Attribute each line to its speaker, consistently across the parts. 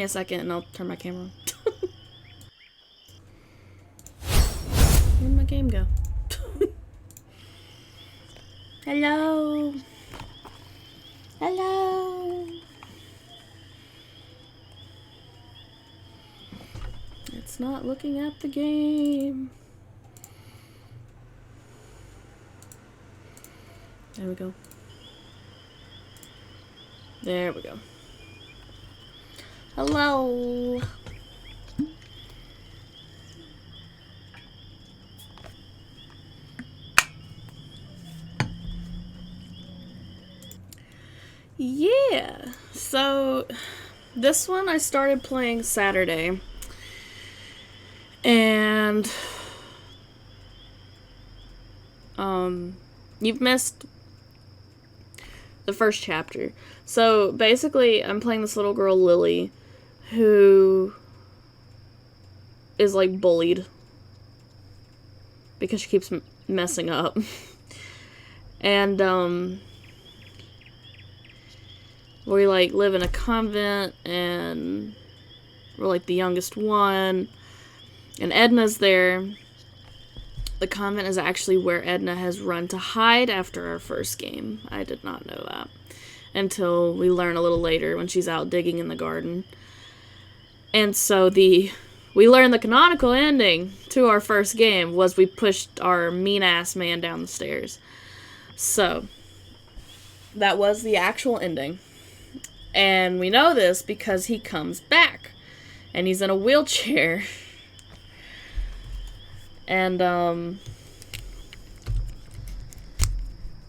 Speaker 1: a second and I'll turn my camera on. Where'd my game go? Hello. Hello. It's not looking at the game. There we go. There we go. Hello. Yeah. So this one I started playing Saturday. And you've missed the first chapter. So basically I'm playing this little girl Lily who is like bullied because she keeps messing up. And we like live in a convent and we're like the youngest one. And Edna's there. The convent is actually where Edna has run to hide after our first game. I did not know that until we learn a little later when she's out digging in the garden. And so we learned the canonical ending to our first game was we pushed our mean-ass man down the stairs. So that was the actual ending. And we know this because he comes back. And he's in a wheelchair. And,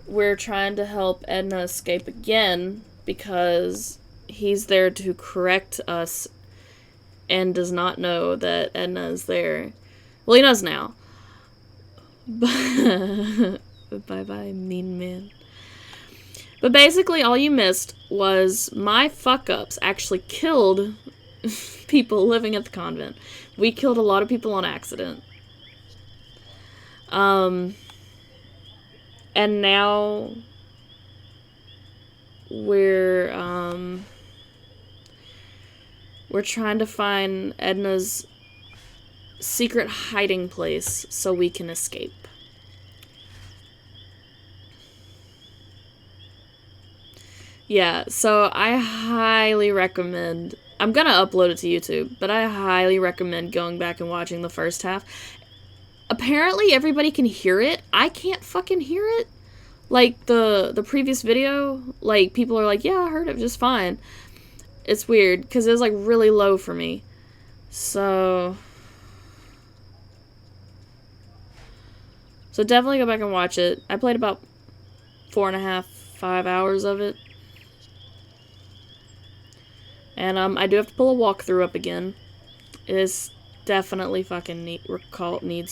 Speaker 1: we're trying to help Edna escape again because he's there to correct us and does not know that Edna is there. Well, he knows now. Bye-bye, mean man. But basically, all you missed was my fuck-ups actually killed people living at the convent. We killed a lot of people on accident. And now we're trying to find Edna's secret hiding place so we can escape. Yeah, so I highly recommend, I'm gonna upload it to YouTube, but I highly recommend going back and watching the first half. Apparently everybody can hear it. I can't fucking hear it. Like the previous video, like people are like, yeah, I heard it just fine. It's weird because it was like really low for me. So definitely go back and watch it. I played about 4.5, 5 hours of it. And I do have to pull a walkthrough up again. It is definitely fucking needs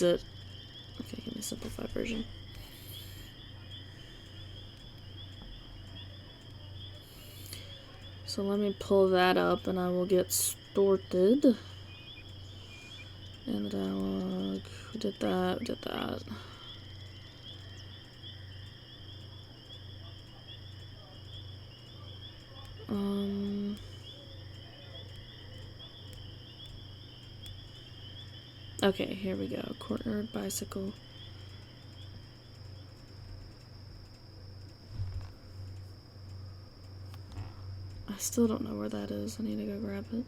Speaker 1: it. Okay, give me a simplified version. So let me pull that up and I will get started. And the dialogue. We did that, we did that. Okay, here we go. Courtyard bicycle. I still don't know where that is. I need to go grab it.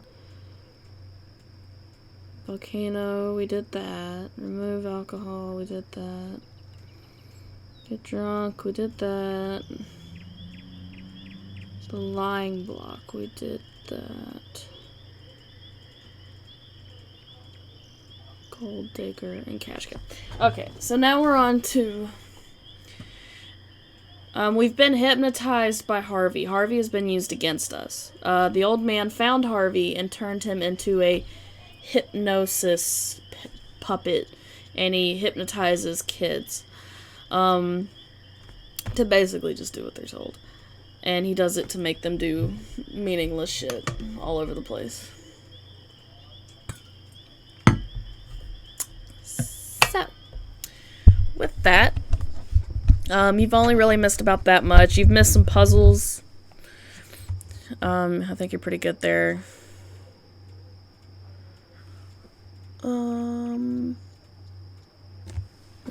Speaker 1: Volcano, we did that. Remove alcohol, we did that. Get drunk, we did that. The lying block, we did that. Gold digger and cash cow. Okay, so now we're on to... we've been hypnotized by Harvey. Harvey has been used against us. The old man found Harvey and turned him into a hypnosis puppet. And he hypnotizes kids. To basically just do what they're told. And he does it to make them do meaningless shit all over the place. So, with that, you've only really missed about that much. You've missed some puzzles. I think you're pretty good there.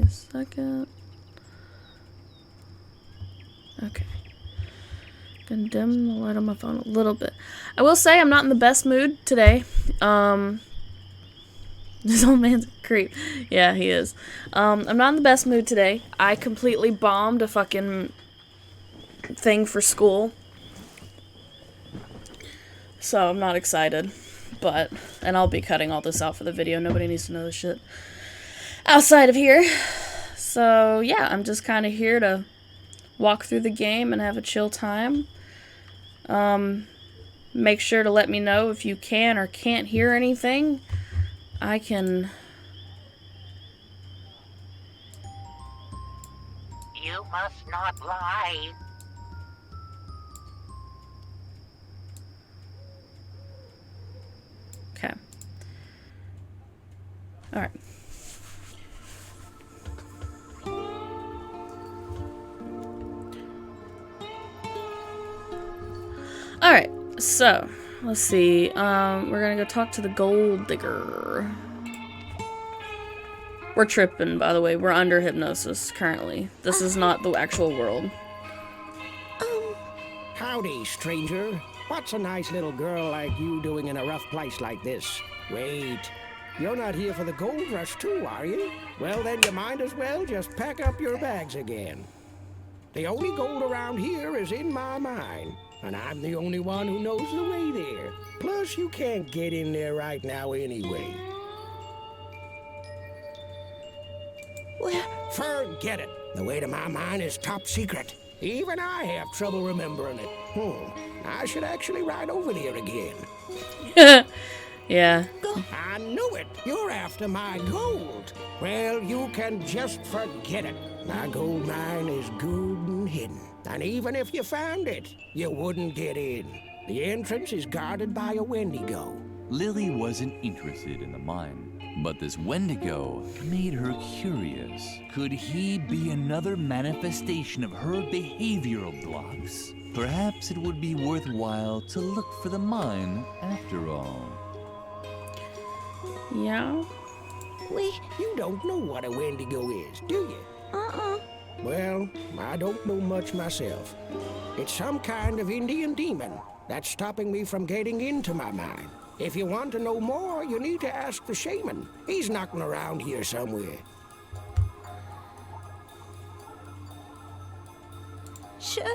Speaker 1: a second. Okay. Gonna dim the light on my phone a little bit. I will say I'm not in the best mood today. This old man's a creep. Yeah, he is. I'm not in the best mood today. I completely bombed a fucking thing for school. So I'm not excited. And I'll be cutting all this out for the video. Nobody needs to know this shit outside of here. So yeah, I'm just kind of here to walk through the game and have a chill time. Make sure to let me know if you can or can't hear anything. I can...
Speaker 2: You must not lie.
Speaker 1: Okay. Alright. Alright, so, let's see. We're gonna go talk to the gold digger. We're tripping, by the way. We're under hypnosis, currently. This is not the actual world.
Speaker 3: Howdy, stranger. What's a nice little girl like you doing in a rough place like this? Wait, you're not here for the gold rush too, are you? Well, then you might as well just pack up your bags again. The only gold around here is in my mine, and I'm the only one who knows the way there. Plus, you can't get in there right now anyway. Well, forget it. The way to my mine is top secret. Even I have trouble remembering it. I should actually ride over there again.
Speaker 1: Yeah.
Speaker 3: I knew it. You're after my gold. Well, you can just forget it. My gold mine is good and hidden. And even if you found it, you wouldn't get in. The entrance is guarded by a Wendigo.
Speaker 4: Lily wasn't interested in the mine, but this Wendigo made her curious. Could he be another manifestation of her behavioral blocks? Perhaps it would be worthwhile to look for the mine after all.
Speaker 1: Yeah?
Speaker 3: You don't know what a Wendigo is, do you? Well, I don't know much myself. It's some kind of Indian demon that's stopping me from getting into my mine. If you want to know more, you need to ask the shaman. He's knocking around here somewhere.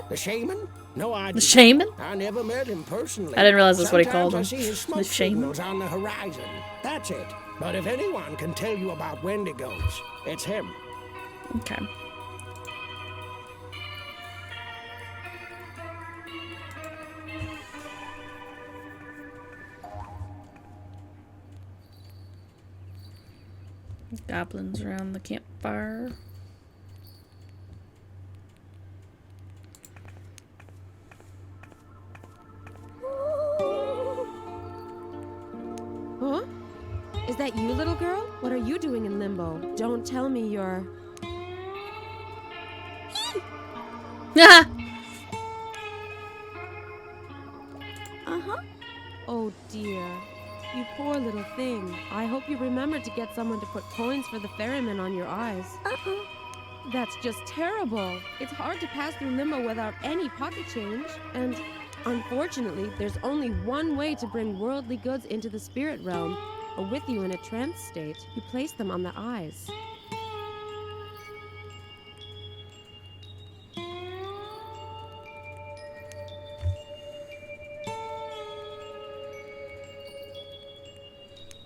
Speaker 3: The shaman? No idea.
Speaker 1: The shaman?
Speaker 3: I never met him personally.
Speaker 1: I didn't realize that's what he called him.
Speaker 3: Sometimes I see his smoke
Speaker 1: The shaman?
Speaker 3: signals on the horizon. That's it. But if anyone can tell you about Wendigos, it's him.
Speaker 1: Okay. Goblins around the campfire.
Speaker 5: Huh? Is that you, little girl? What are you doing in limbo? Don't tell me you're... Uh-huh. Oh, dear. You poor little thing. I hope you remember to get someone to put coins for the ferryman on your eyes. That's just terrible. It's hard to pass through limbo without any pocket change. And unfortunately, there's only one way to bring worldly goods into the spirit realm. Or with you in a trance state, you place them on the eyes.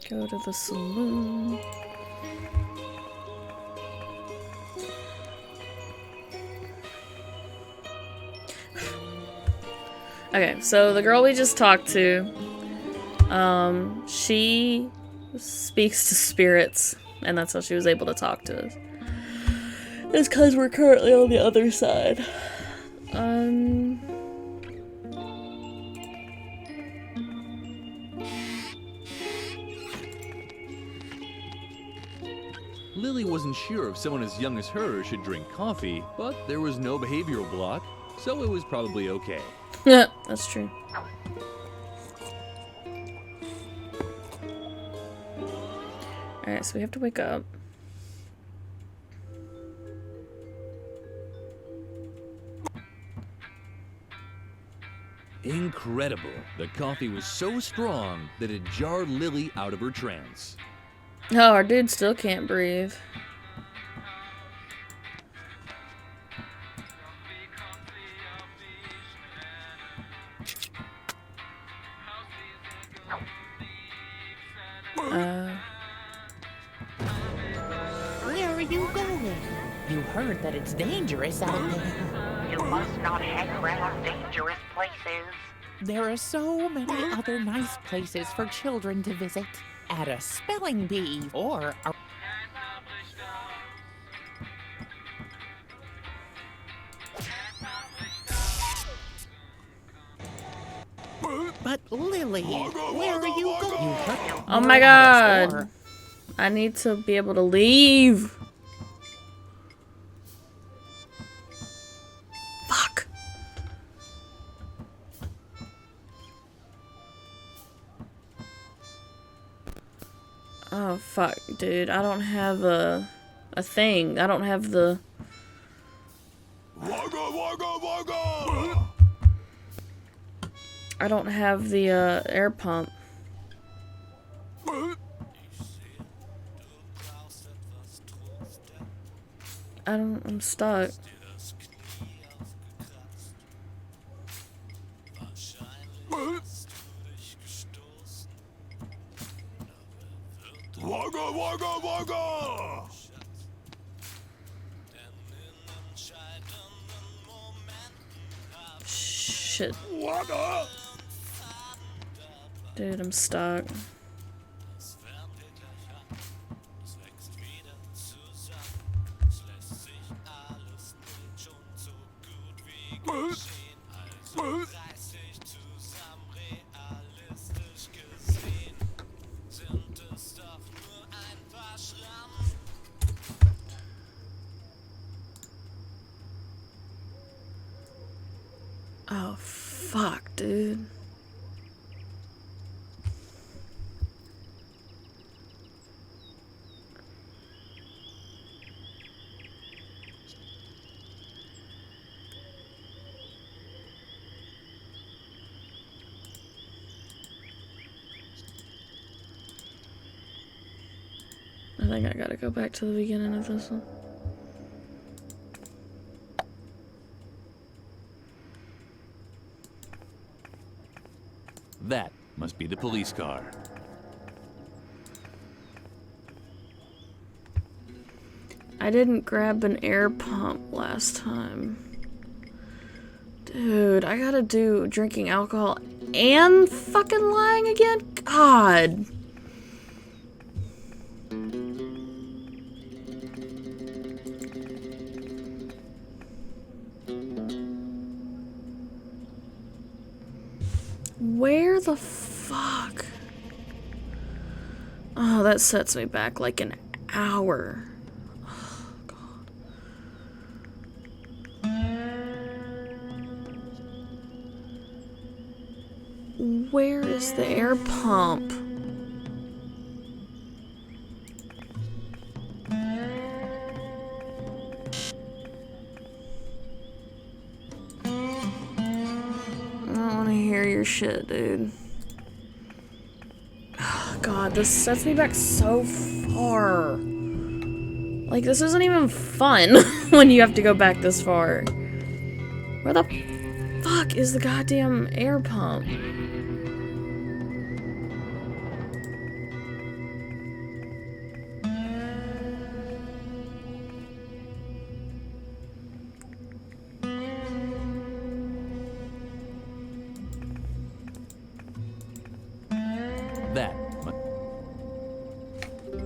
Speaker 1: Go to the saloon. Okay, so the girl we just talked to, she speaks to spirits, and that's how she was able to talk to us. It's because we're currently on the other side.
Speaker 4: Lily wasn't sure if someone as young as her should drink coffee, but there was no behavioral block, so it was probably okay.
Speaker 1: Yeah, that's true. Alright, so we have to wake up.
Speaker 4: Incredible. The coffee was so strong that it jarred Lily out of her trance.
Speaker 1: Oh, our dude still can't breathe.
Speaker 2: Where are you going? You heard that it's dangerous out there. You must not hang around dangerous places. There are so many other nice places for children to visit. At a spelling bee or a... But Lily, where are you going?
Speaker 1: Oh my god. I need to be able to leave. Fuck. Oh fuck, dude. I don't have a thing. I don't have the... I don't have the air pump. I'm stuck. Shit. Dude, I'm stuck. Oh, fuck, dude. I think I gotta go back to the beginning of this one.
Speaker 4: That must be the police car.
Speaker 1: I didn't grab an air pump last time. Dude, I gotta do drinking alcohol and fucking lying again? God. Where the fuck? Oh, that sets me back like an hour. Oh, God. Where is the air pump? Your shit, dude. Oh, God, this sets me back so far. Like, this isn't even fun when you have to go back this far. Where the fuck is the goddamn air pump?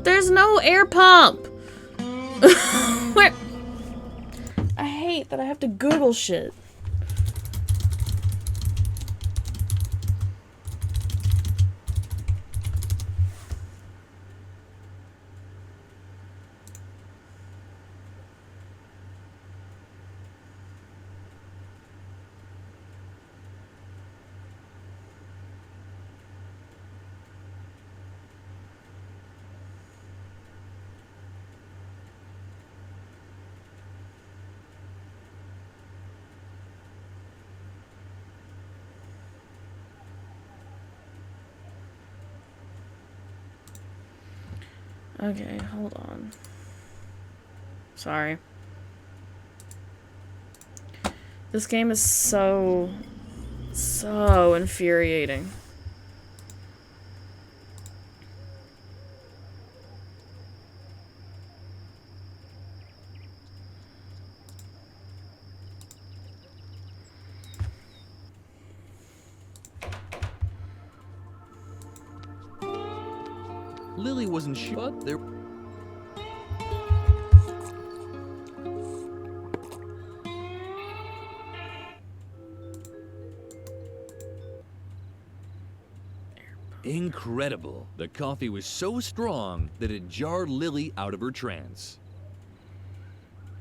Speaker 1: There's no air pump! Where? I hate that I have to Google shit. Okay, hold on. Sorry. This game is so infuriating.
Speaker 4: Lily wasn't sure, but there. Incredible. The coffee was so strong that it jarred Lily out of her trance.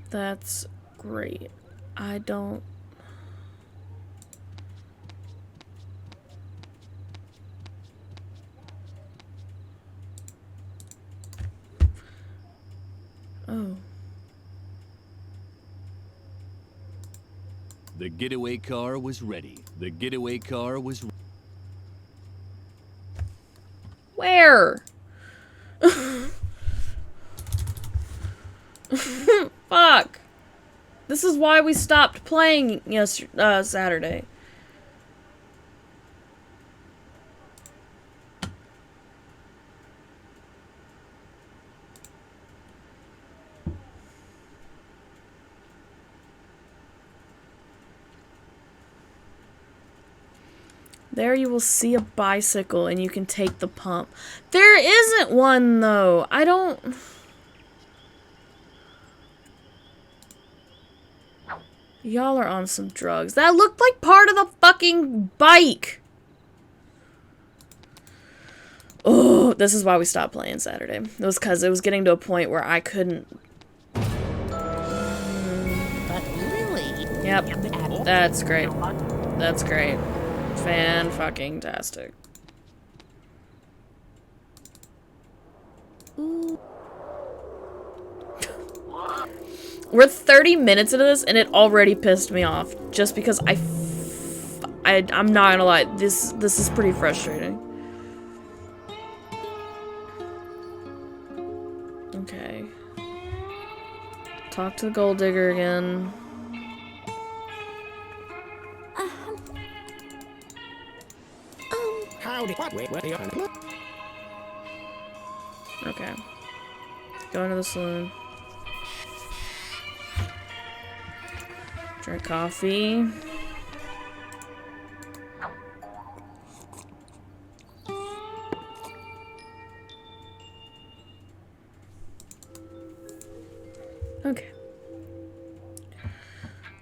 Speaker 1: That's great. I don't... Oh.
Speaker 4: The getaway car was ready. The getaway car was ready.
Speaker 1: Where? Fuck. This is why we stopped playing Saturday. There you will see a bicycle and you can take the pump. There isn't one though. I don't... Y'all are on some drugs. That looked like part of the fucking bike. Oh, this is why we stopped playing Saturday. It was because it was getting to a point where I couldn't...
Speaker 2: But Lily...
Speaker 1: Yep, that's great. That's great. Fan-fucking-tastic. We're 30 minutes into this and it already pissed me off. Just because I'm not gonna lie, this is pretty frustrating. Okay. Talk to the gold digger again.
Speaker 3: Howdy.
Speaker 1: Okay. Going to the saloon. Drink coffee. Okay.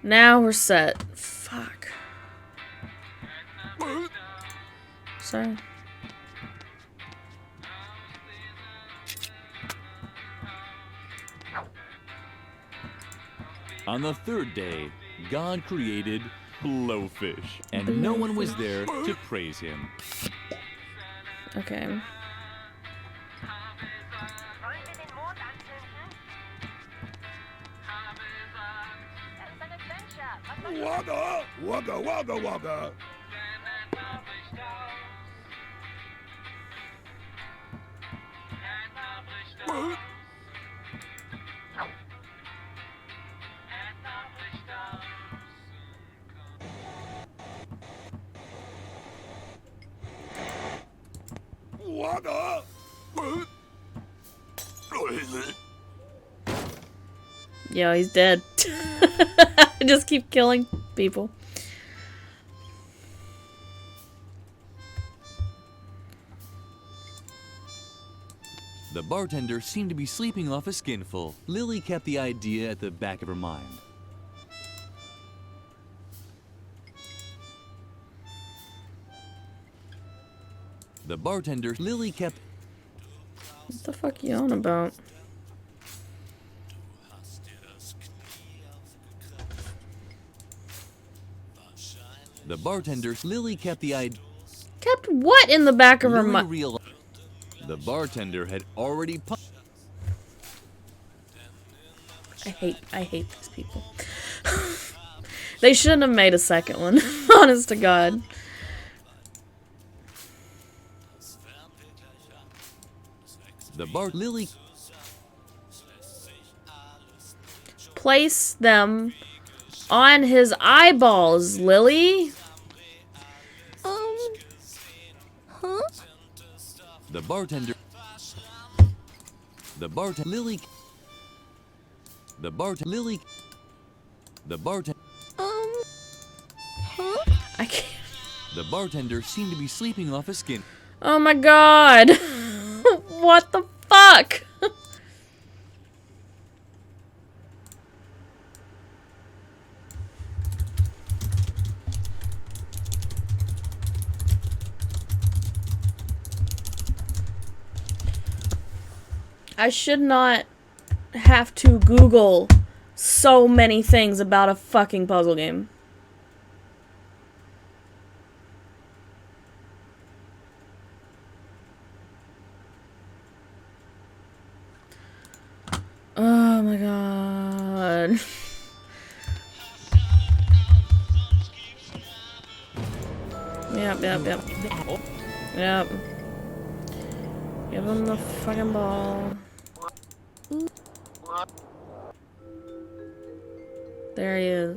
Speaker 1: Now we're set. Fuck. Sorry.
Speaker 4: On the third day, God created blowfish, and no one was there to praise him.
Speaker 1: Okay.
Speaker 6: Wagga, wagga, wagga, wagga. Wagga.
Speaker 1: Yo, he's dead. I just keep killing people.
Speaker 4: The bartender seemed to be sleeping off a skinful. Lily kept the idea at the back of her mind. The bartender, Lily kept...
Speaker 1: What the fuck you on about?
Speaker 4: The bartender, Lily kept the idea...
Speaker 1: Kept what in the back of her mind?
Speaker 4: The bartender had already...
Speaker 1: I hate these people. They shouldn't have made a second one. Honest to God.
Speaker 4: The bar... Lily...
Speaker 1: place them on his eyeballs, Lily.
Speaker 5: Huh?
Speaker 4: The bartender. Lily. Lily.
Speaker 5: Huh?
Speaker 1: I can't.
Speaker 4: The bartender seemed to be sleeping off his skin.
Speaker 1: Oh my god. What the fuck? I should not have to Google so many things about a fucking puzzle game. Oh my god. Yep. Yep. Give him the fucking ball. There he is.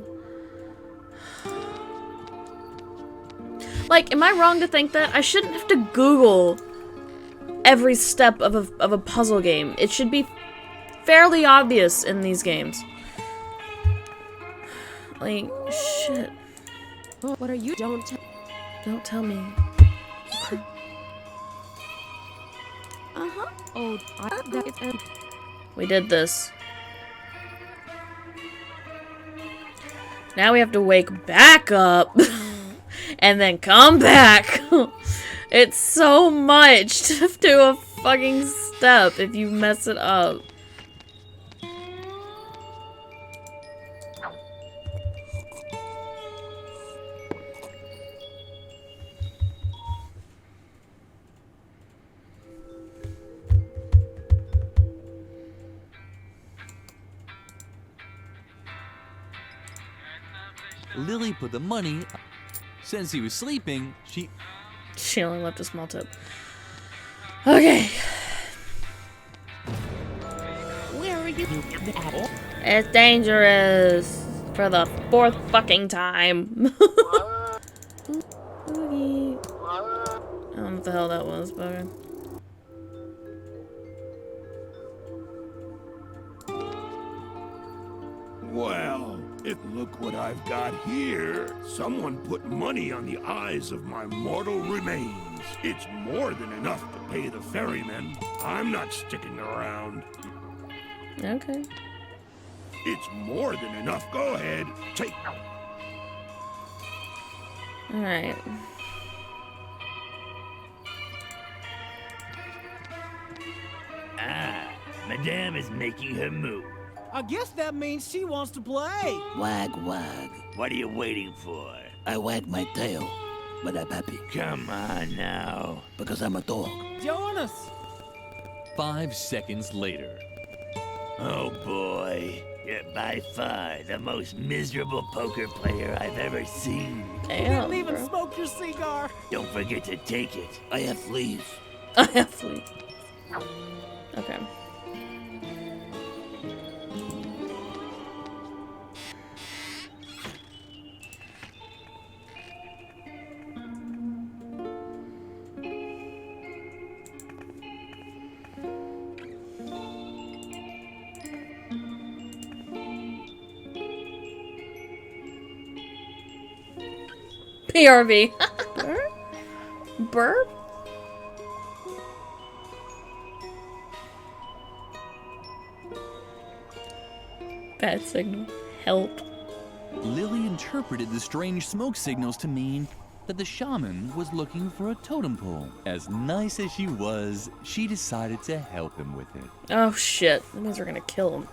Speaker 1: Like, am I wrong to think that? I shouldn't have to Google every step of a puzzle game. It should be fairly obvious in these games. Like, shit.
Speaker 5: What are you? Don't
Speaker 1: tell me.
Speaker 5: Oh, that is
Speaker 1: We did this. Now we have to wake back up and then come back. It's so much to do a fucking step if you mess it up.
Speaker 4: Lily put the money. Since he was sleeping, she
Speaker 1: only left a small tip. Okay.
Speaker 2: Where are you?
Speaker 1: It's dangerous for the 4th fucking time. Oogie. I don't know what the hell that was, but okay.
Speaker 6: Well, look what I've got here. Someone put money on the eyes of my mortal remains. It's more than enough to pay the ferryman. I'm not sticking around.
Speaker 1: Okay.
Speaker 6: It's more than enough. Go ahead. Take.
Speaker 1: Alright.
Speaker 7: Madame is making her move.
Speaker 8: I guess that means she wants to play.
Speaker 7: Wag, wag. What are you waiting for? I wag my tail, but I'm happy. Come on now. Because I'm a dog.
Speaker 8: Join us.
Speaker 4: 5 seconds later.
Speaker 7: Oh boy. You're by far the most miserable poker player I've ever seen.
Speaker 1: Damn,
Speaker 8: Didn't even
Speaker 1: bro.
Speaker 8: smoke your cigar.
Speaker 7: Don't forget to take it. I have fleas.
Speaker 1: I have fleas. Okay. PRV. Burp? Bad signal. Help.
Speaker 4: Lily interpreted the strange smoke signals to mean that the shaman was looking for a totem pole. As nice as she was, she decided to help him with it.
Speaker 1: Oh shit. That means we're gonna kill him.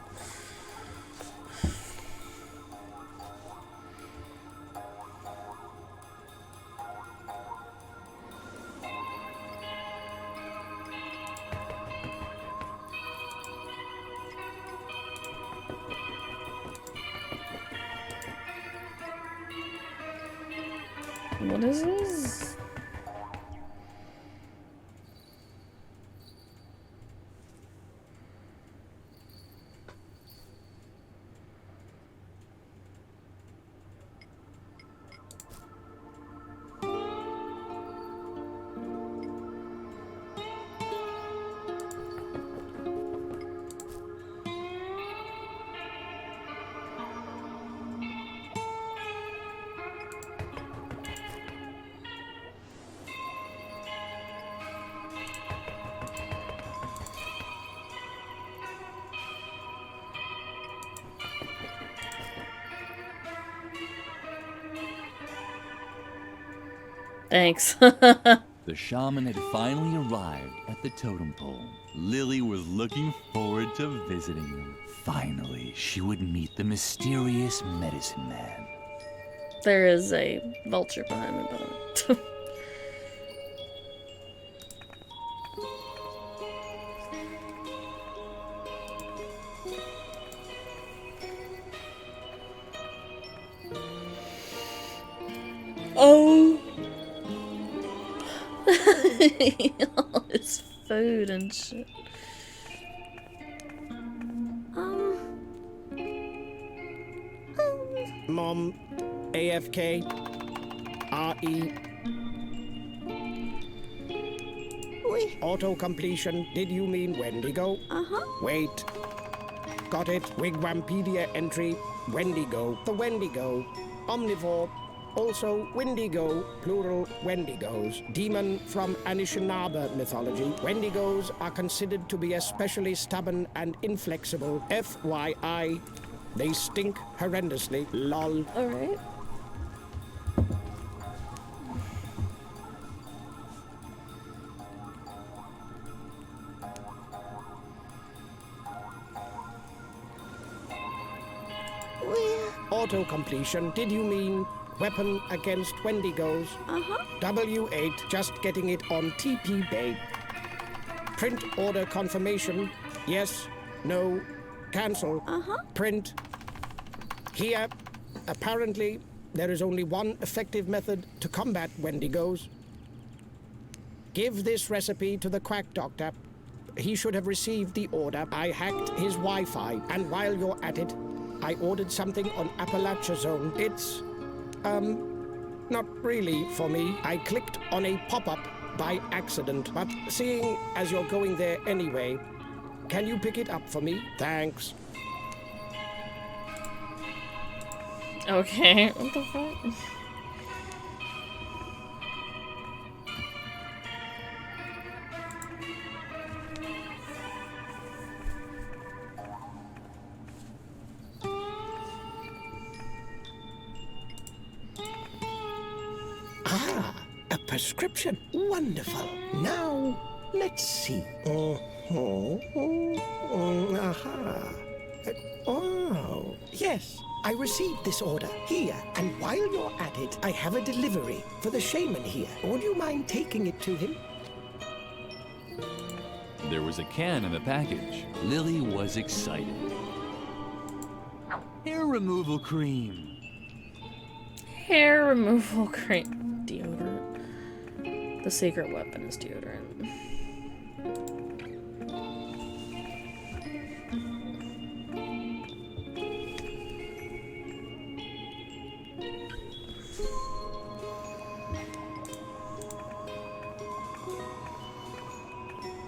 Speaker 1: What is this? Thanks.
Speaker 4: The shaman had finally arrived at the totem pole. Lily was looking forward to visiting him. Finally, she would meet the mysterious medicine man.
Speaker 1: There is a vulture behind me, but oh. All this food and shit.
Speaker 3: Mom, AFK, RE. Auto-completion, did you mean Wendigo? Wait. Got it, Wigwampedia entry, Wendigo, the Wendigo, omnivore, also Wendigo, plural Wendigos, demon from Anishinaabe mythology. Wendigos are considered to be especially stubborn and inflexible. FYI, they stink horrendously, lol.
Speaker 1: Alright.
Speaker 3: Auto-completion, did you mean weapon against Wendigos? W8, just getting it on TP Bay. Print order confirmation, yes, no, cancel, print. Here, apparently, there is only one effective method to combat Wendigos. Give this recipe to the quack doctor. He should have received the order. I hacked his Wi-Fi, and while you're at it, I ordered something on Appalachia Zone. It's, not really for me. I clicked on a pop-up by accident, but seeing as you're going there anyway, can you pick it up for me? Thanks.
Speaker 1: Okay, what the fuck?
Speaker 3: Ah, a prescription. Wonderful. Now, let's see. Oh, yes. I received this order here, and while you're at it, I have a delivery for the shaman here. Would you mind taking it to him?
Speaker 4: There was a can in the package. Lily was excited. Hair removal cream.
Speaker 1: Hair removal cream. Deodorant. The secret weapon is deodorant.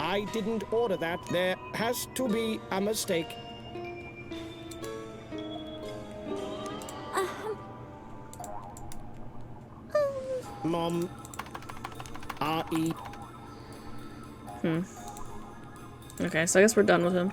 Speaker 3: I didn't order that. There has to be a mistake. Mom. R.E.
Speaker 1: Okay, so I guess we're done with him.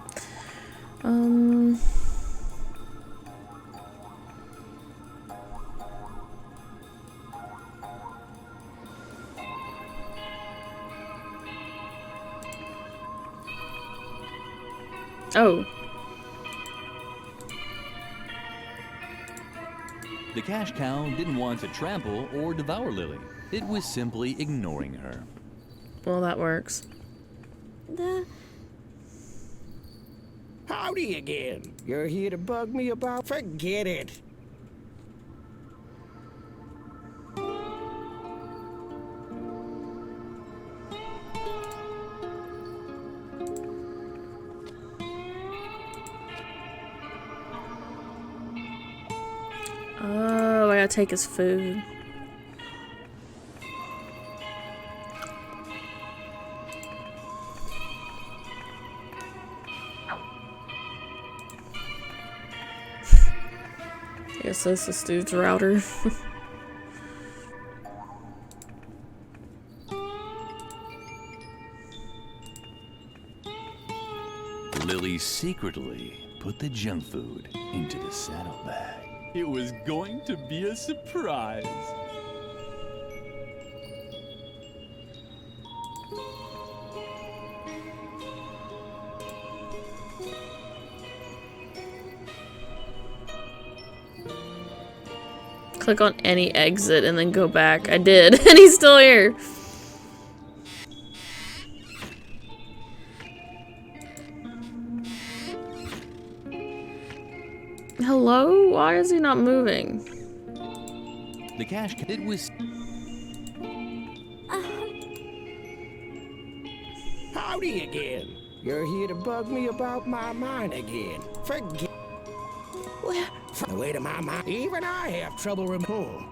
Speaker 1: Oh.
Speaker 4: The cash cow didn't want to trample or devour Lily. It was simply ignoring her.
Speaker 1: Well, that works.
Speaker 3: Howdy again. You're here to bug me about? Forget it.
Speaker 1: Oh, I gotta take his food. I guess this is dude's router.
Speaker 4: Lily secretly put the junk food into the saddlebag. It was going to be a surprise.
Speaker 1: click on any exit and then go back. I did, and he's still here. Hello? Why is he not moving?
Speaker 4: The cash it was
Speaker 3: Howdy again. You're here to bug me about my mind again. Forget. Well, from the way to my mind, even I have trouble remembering.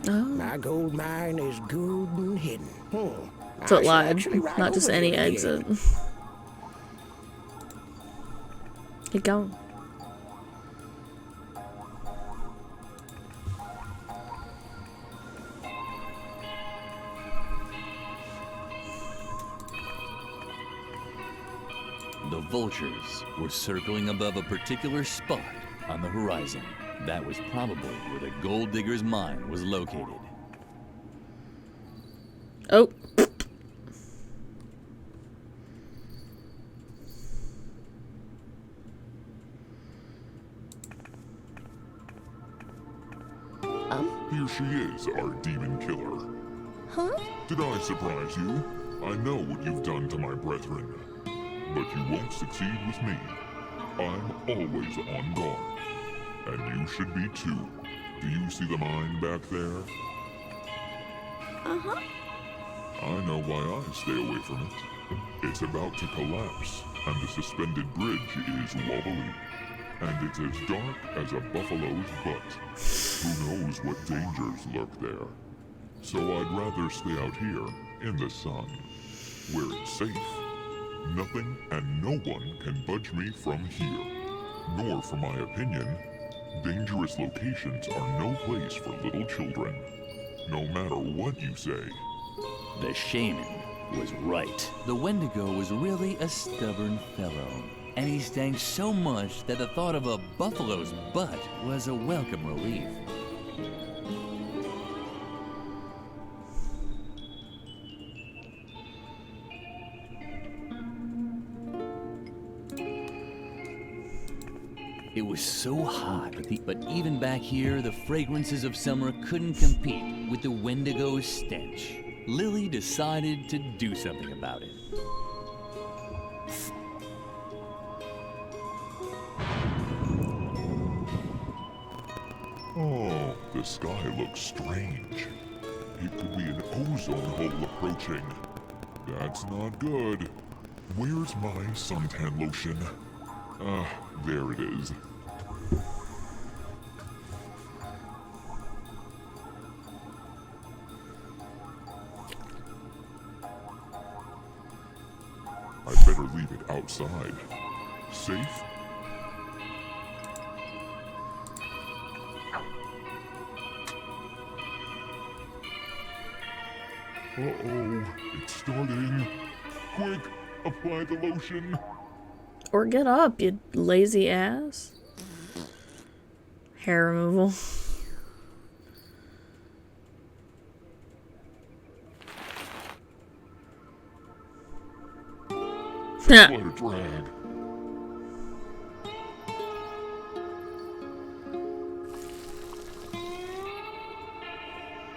Speaker 3: My gold mine is good and hidden.
Speaker 1: So it lied, not just any exit. Keep going.
Speaker 4: The vultures were circling above a particular spot on the horizon. That was probably where the gold digger's mine was located.
Speaker 1: Oh.
Speaker 9: Here she is, our demon killer. Huh? Did I surprise you? I know what you've done to my brethren. But you won't succeed with me. I'm always on guard. And you should be too. Do you see the mine back there?
Speaker 10: Uh-huh.
Speaker 9: I know why I stay away from it. It's about to collapse, and the suspended bridge is wobbly. And it's as dark as a buffalo's butt. Who knows what dangers lurk there? So I'd rather stay out here, in the sun, where it's safe. Nothing and no one can budge me from here. Nor, for my opinion, dangerous locations are no place for little children. No matter what you say.
Speaker 4: The shaman was right. The Wendigo was really a stubborn fellow. And he stank so much that the thought of a buffalo's butt was a welcome relief. It was so hot, but even back here, the fragrances of summer couldn't compete with the Wendigo's stench. Lily decided to do something about it.
Speaker 9: Oh, the sky looks strange. It could be an ozone hole approaching. That's not good. Where's my suntan lotion? There it is. I'd better leave it outside. Safe? Uh-oh, it's starting. Quick, apply the lotion.
Speaker 1: Or get up, you lazy ass. Hair removal.
Speaker 9: What a drag.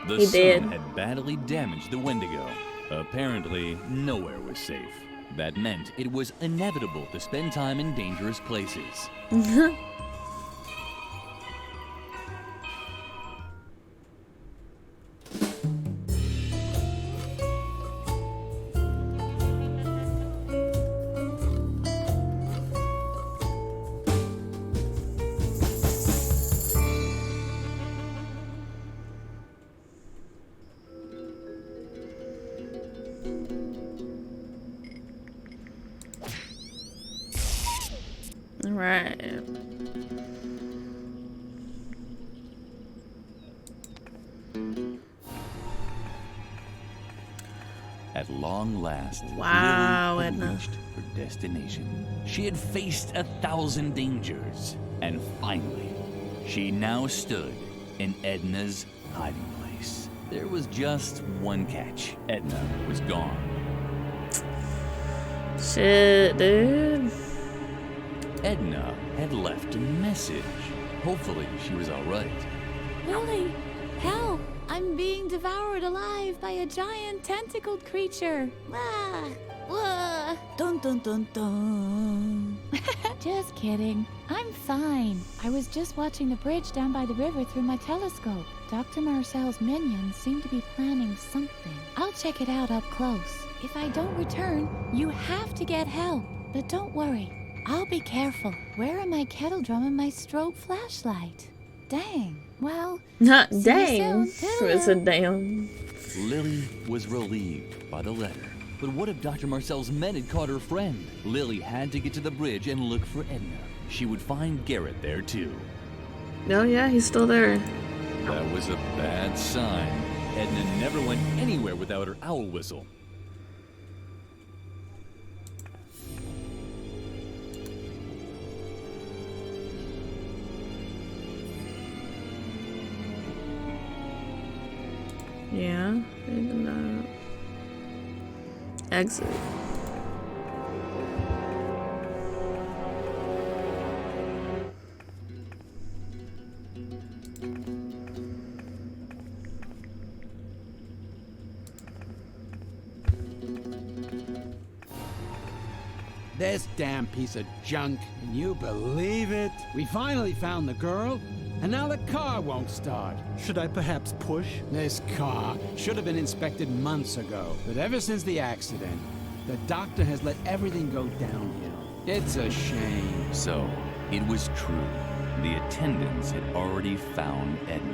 Speaker 4: The
Speaker 1: He
Speaker 4: sun
Speaker 1: did.
Speaker 4: had badly damaged the Wendigo. Apparently, nowhere was safe. That meant it was inevitable to spend time in dangerous places.
Speaker 1: Alright.
Speaker 4: At long last,
Speaker 1: Wow,
Speaker 4: Lily had
Speaker 1: Edna.
Speaker 4: reached her destination. She had faced 1,000 dangers, and finally, she now stood in Edna's hiding place. There was just one catch. Edna was gone.
Speaker 1: Shit, dude.
Speaker 4: Edna had left a message. Hopefully, she was alright.
Speaker 10: Lily, help! I'm being devoured alive by a giant tentacled creature. Ah, ah. Dun dun dun dun. Just kidding. I'm fine. I was just watching the bridge down by the river through my telescope. Dr. Marcel's minions seem to be planning something. I'll check it out up close. If I don't return, you have to get help. But don't worry. I'll be careful. Where are my kettle drum and my strobe flashlight? Dang. Well,
Speaker 1: Not
Speaker 10: see
Speaker 1: dang.
Speaker 10: you soon.
Speaker 1: It's a damn.
Speaker 4: Lily was relieved by the letter. But what if Dr. Marcel's men had caught her friend? Lily had to get to the bridge and look for Edna. She would find Garrett there too.
Speaker 1: Oh yeah, he's still there.
Speaker 4: That was a bad sign. Edna never went anywhere without her owl whistle.
Speaker 1: Yeah, and exit.
Speaker 11: This damn piece of junk, can you believe it? We finally found the girl, and now the car won't start.
Speaker 8: Should I perhaps push?
Speaker 11: This car should have been inspected months ago, but ever since the accident, the doctor has let everything go downhill. It's a shame.
Speaker 4: So, it was true. The attendants had already found Edna.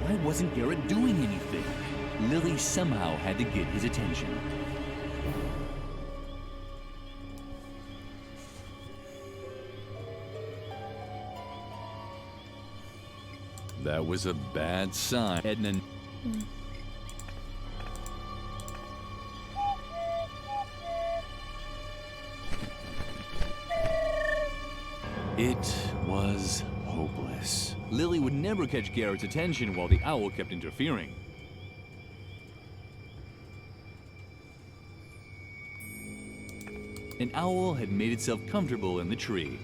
Speaker 4: Why wasn't Garrett doing anything? Lily somehow had to get his attention. That was a bad sign. Edna... It was hopeless. Lily would never catch Garrett's attention while the owl kept interfering. An owl had made itself comfortable in the tree.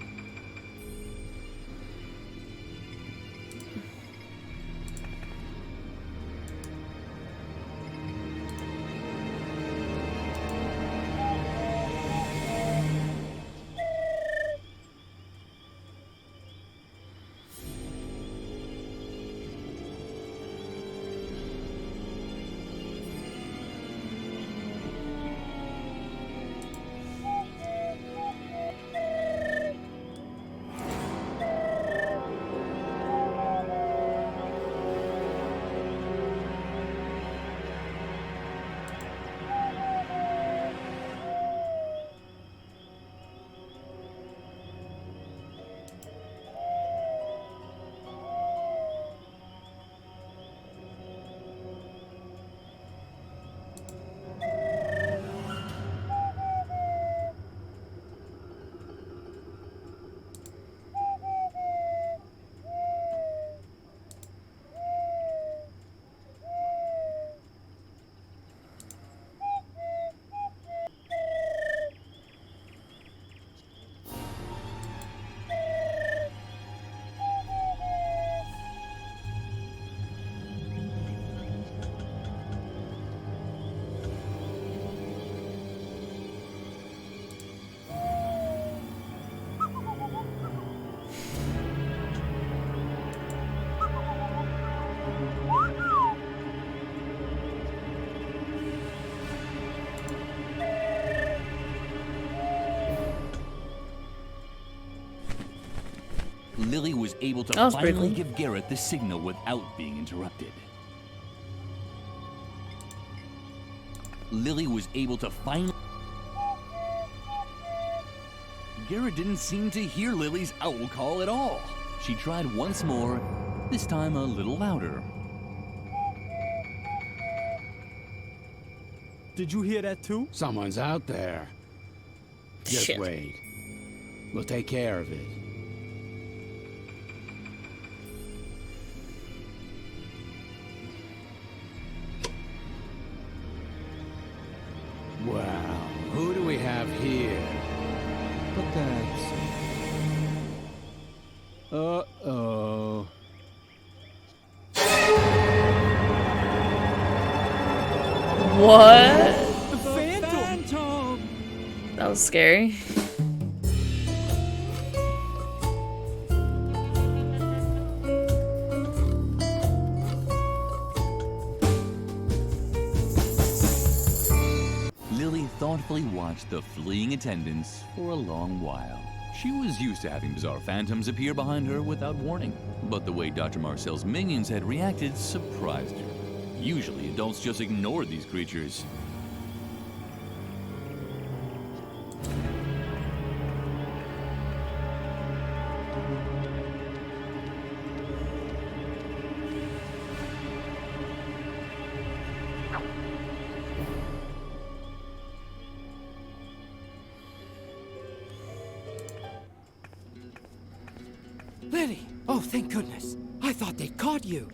Speaker 4: Lily was able to finally give Garrett the signal without being interrupted. Lily was able to finally... Garrett didn't seem to hear Lily's owl call at all. She tried once more, this time a little louder.
Speaker 8: Did you hear that too?
Speaker 11: Someone's out there. Just
Speaker 1: Shit.
Speaker 11: wait. We'll take care of it. Well, who do we have here. But that's... Uh-oh.
Speaker 1: What?
Speaker 8: The Phantom!
Speaker 1: That was scary.
Speaker 4: Lily thoughtfully watched the fleeing attendants for a long while. She was used to having bizarre phantoms appear behind her without warning, but the way Dr. Marcel's minions had reacted surprised her. Usually, adults just ignore these creatures.
Speaker 12: Lily! Oh, thank goodness. I thought they'd caught you.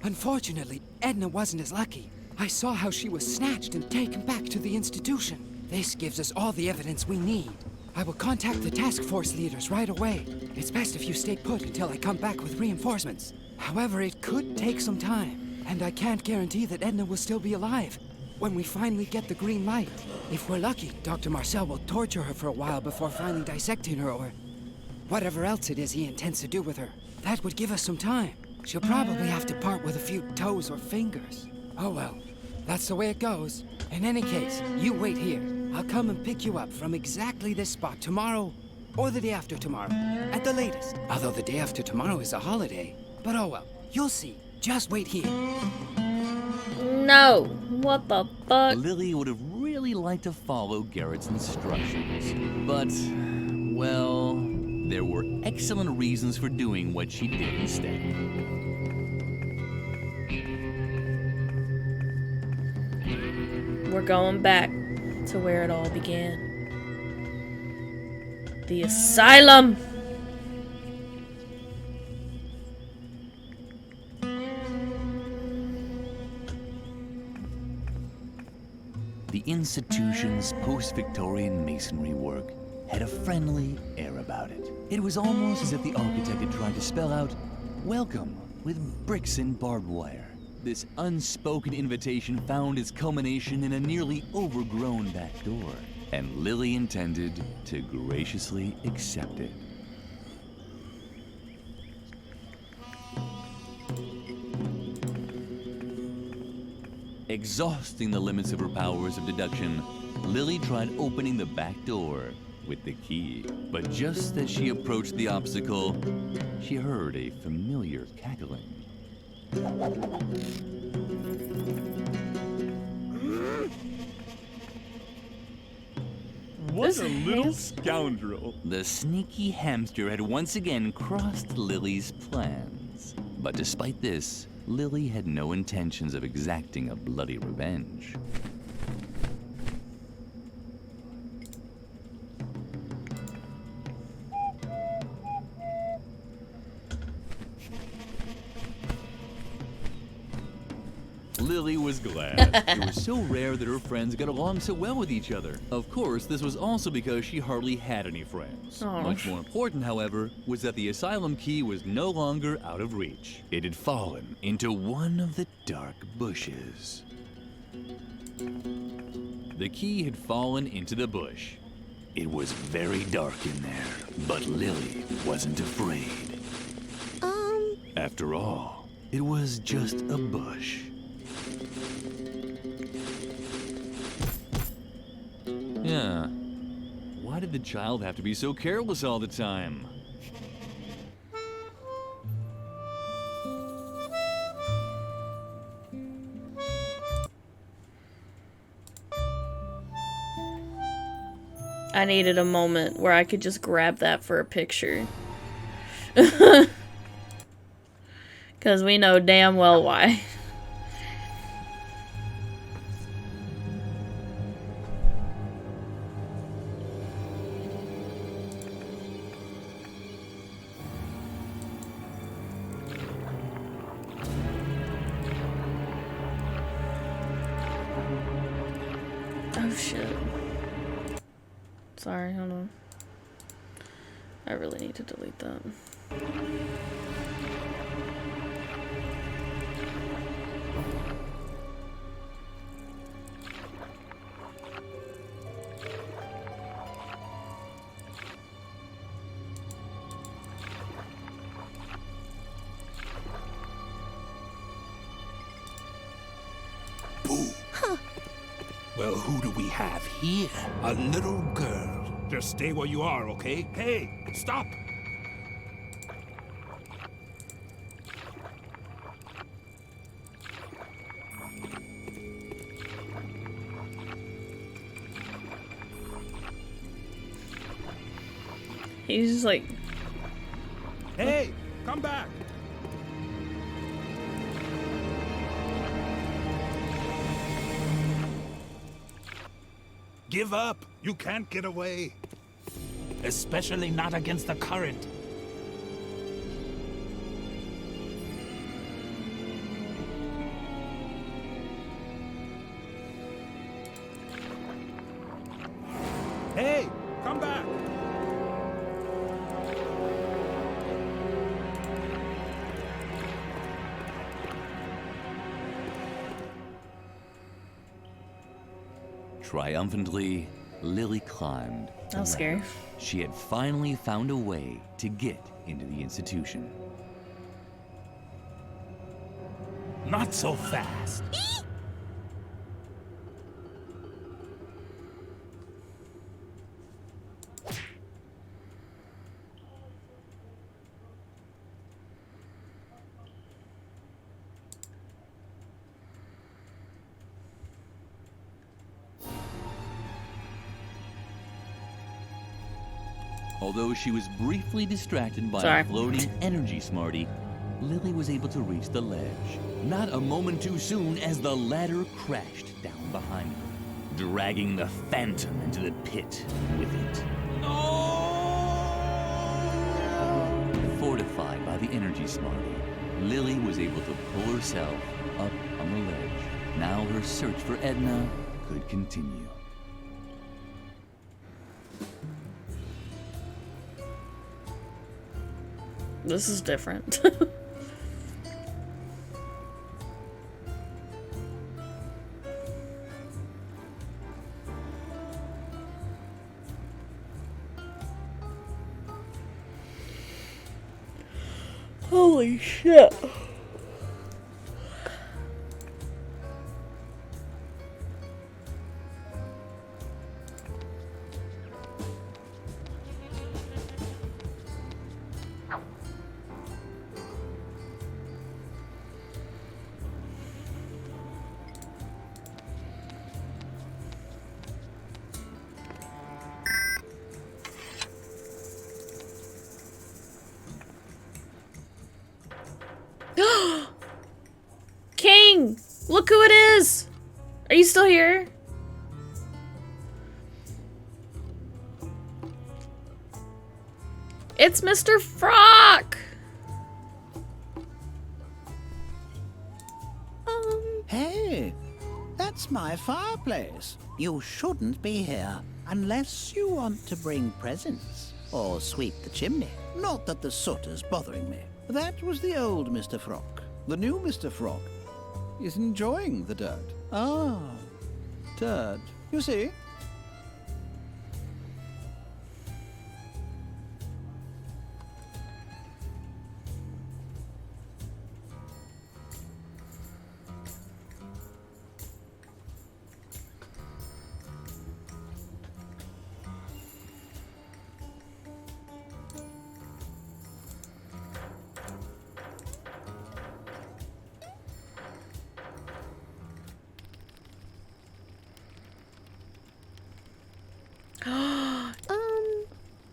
Speaker 12: Unfortunately, Edna wasn't as lucky. I saw how she was snatched and taken back to the institution. This gives us all the evidence we need. I will contact the task force leaders right away. It's best if you stay put until I come back with reinforcements. However, it could take some time, and I can't guarantee that Edna will still be alive when we finally get the green light. If we're lucky, Dr. Marcel will torture her for a while before finally dissecting her or whatever else it is he intends to do with her. That would give us some time. She'll probably have to part with a few toes or fingers. Oh well, that's the way it goes. In any case, you wait here. I'll come and pick you up from exactly this spot tomorrow or the day after tomorrow, at the latest. Although the day after tomorrow is a holiday. But oh well, you'll see. Just wait here.
Speaker 1: No! What the fuck?
Speaker 4: Lily would have really liked to follow Garrett's instructions, but, well, there were excellent reasons for doing what she did instead.
Speaker 1: We're going back to where it all began. The asylum!
Speaker 4: The institution's post-Victorian masonry work had a friendly air about it. It was almost as if the architect had tried to spell out, "Welcome," with bricks and barbed wire. This unspoken invitation found its culmination in a nearly overgrown back door, and Lily intended to graciously accept it. Exhausting the limits of her powers of deduction, Lily tried opening the back door with the key. But just as she approached the obstacle, she heard a familiar cackling.
Speaker 13: What a little scoundrel.
Speaker 4: The sneaky hamster had once again crossed Lily's plans. But despite this, Lily had no intentions of exacting a bloody revenge. Lily was glad. It was so rare that her friends got along so well with each other. Of course, this was also because she hardly had any friends.
Speaker 1: Aww.
Speaker 4: Much more important, however, was that the asylum key was no longer out of reach. It had fallen into one of the dark bushes. The key had fallen into the bush. It was very dark in there, but Lily wasn't afraid. After all, it was just a bush. Yeah. Why did the child have to be so careless all the time?
Speaker 1: I needed a moment where I could just grab that for a picture. Because we know damn well why. Oh shit. Sorry, hold on. I really need to delete that.
Speaker 6: Well, who do we have here? A little girl. Just stay where you are, okay? Hey, stop!
Speaker 1: He's just like...
Speaker 6: Hey, come back! Give up! You can't get away!
Speaker 2: Especially not against the current.
Speaker 6: Hey, come back!
Speaker 4: Triumphantly, Lily climbed.
Speaker 1: That was scary.
Speaker 4: She had finally found a way to get into the institution.
Speaker 2: Not so fast.
Speaker 4: Although she was briefly distracted by a floating energy smarty, Lily was able to reach the ledge. Not a moment too soon as the ladder crashed down behind her, dragging the phantom into the pit with it. Fortified by the energy smarty, Lily was able to pull herself up on the ledge. Now her search for Edna could continue.
Speaker 1: This is different. Holy shit. King! Look who it is! Are you still here? It's Mr. Frock!
Speaker 14: Hey, that's my fireplace. You shouldn't be here unless you want to bring presents or sweep the chimney. Not that the soot is bothering me. That was the old Mr. Frock. The new Mr. Frock is enjoying the dirt. Ah, dirt. You see?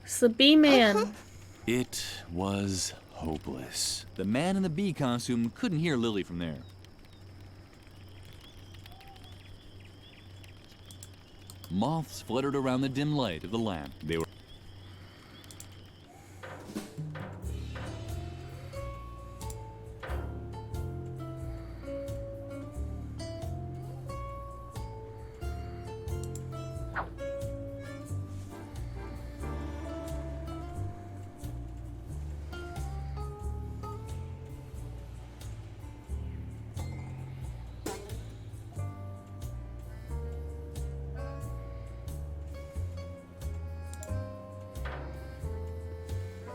Speaker 1: It's the bee man.
Speaker 4: It was hopeless. The man in the bee costume couldn't hear Lily from there. Moths fluttered around the dim light of the lamp. They were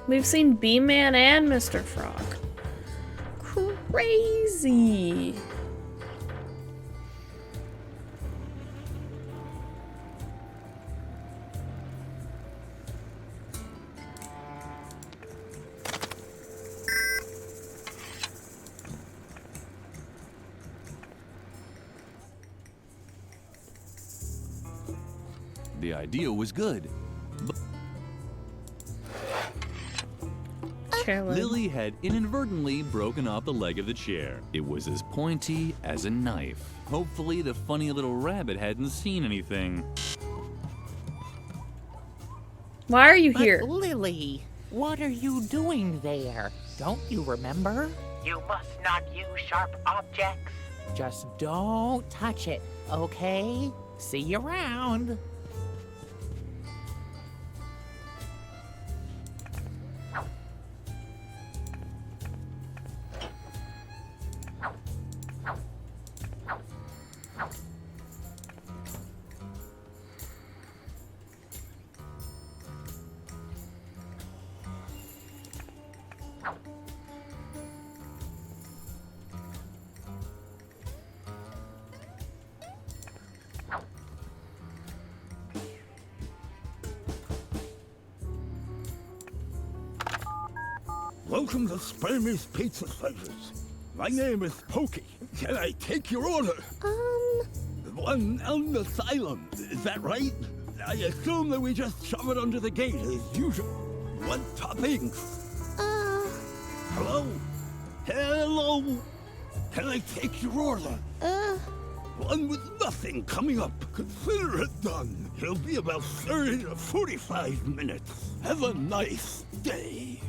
Speaker 1: We've seen Bee-Man and Mr. Frog. Crazy.
Speaker 4: The idea was good. Lily had inadvertently broken off the leg of the chair. It was as pointy as a knife. Hopefully the funny little rabbit hadn't seen anything.
Speaker 1: Why are you
Speaker 2: But
Speaker 1: here?
Speaker 2: Lily, what are you doing there? Don't you remember?
Speaker 15: You must not use sharp objects.
Speaker 2: Just don't touch it, okay? See you around.
Speaker 6: Welcome to Spermie's Pizza Slices. My name is Pokey. Can I take your order? One on the asylum, is that right? I assume that we just shove it under the gate as usual. What toppings? Hello? Hello? Can I take your order? One with nothing coming up. Consider it done. It'll be about 30 to 45 minutes. Have a nice day.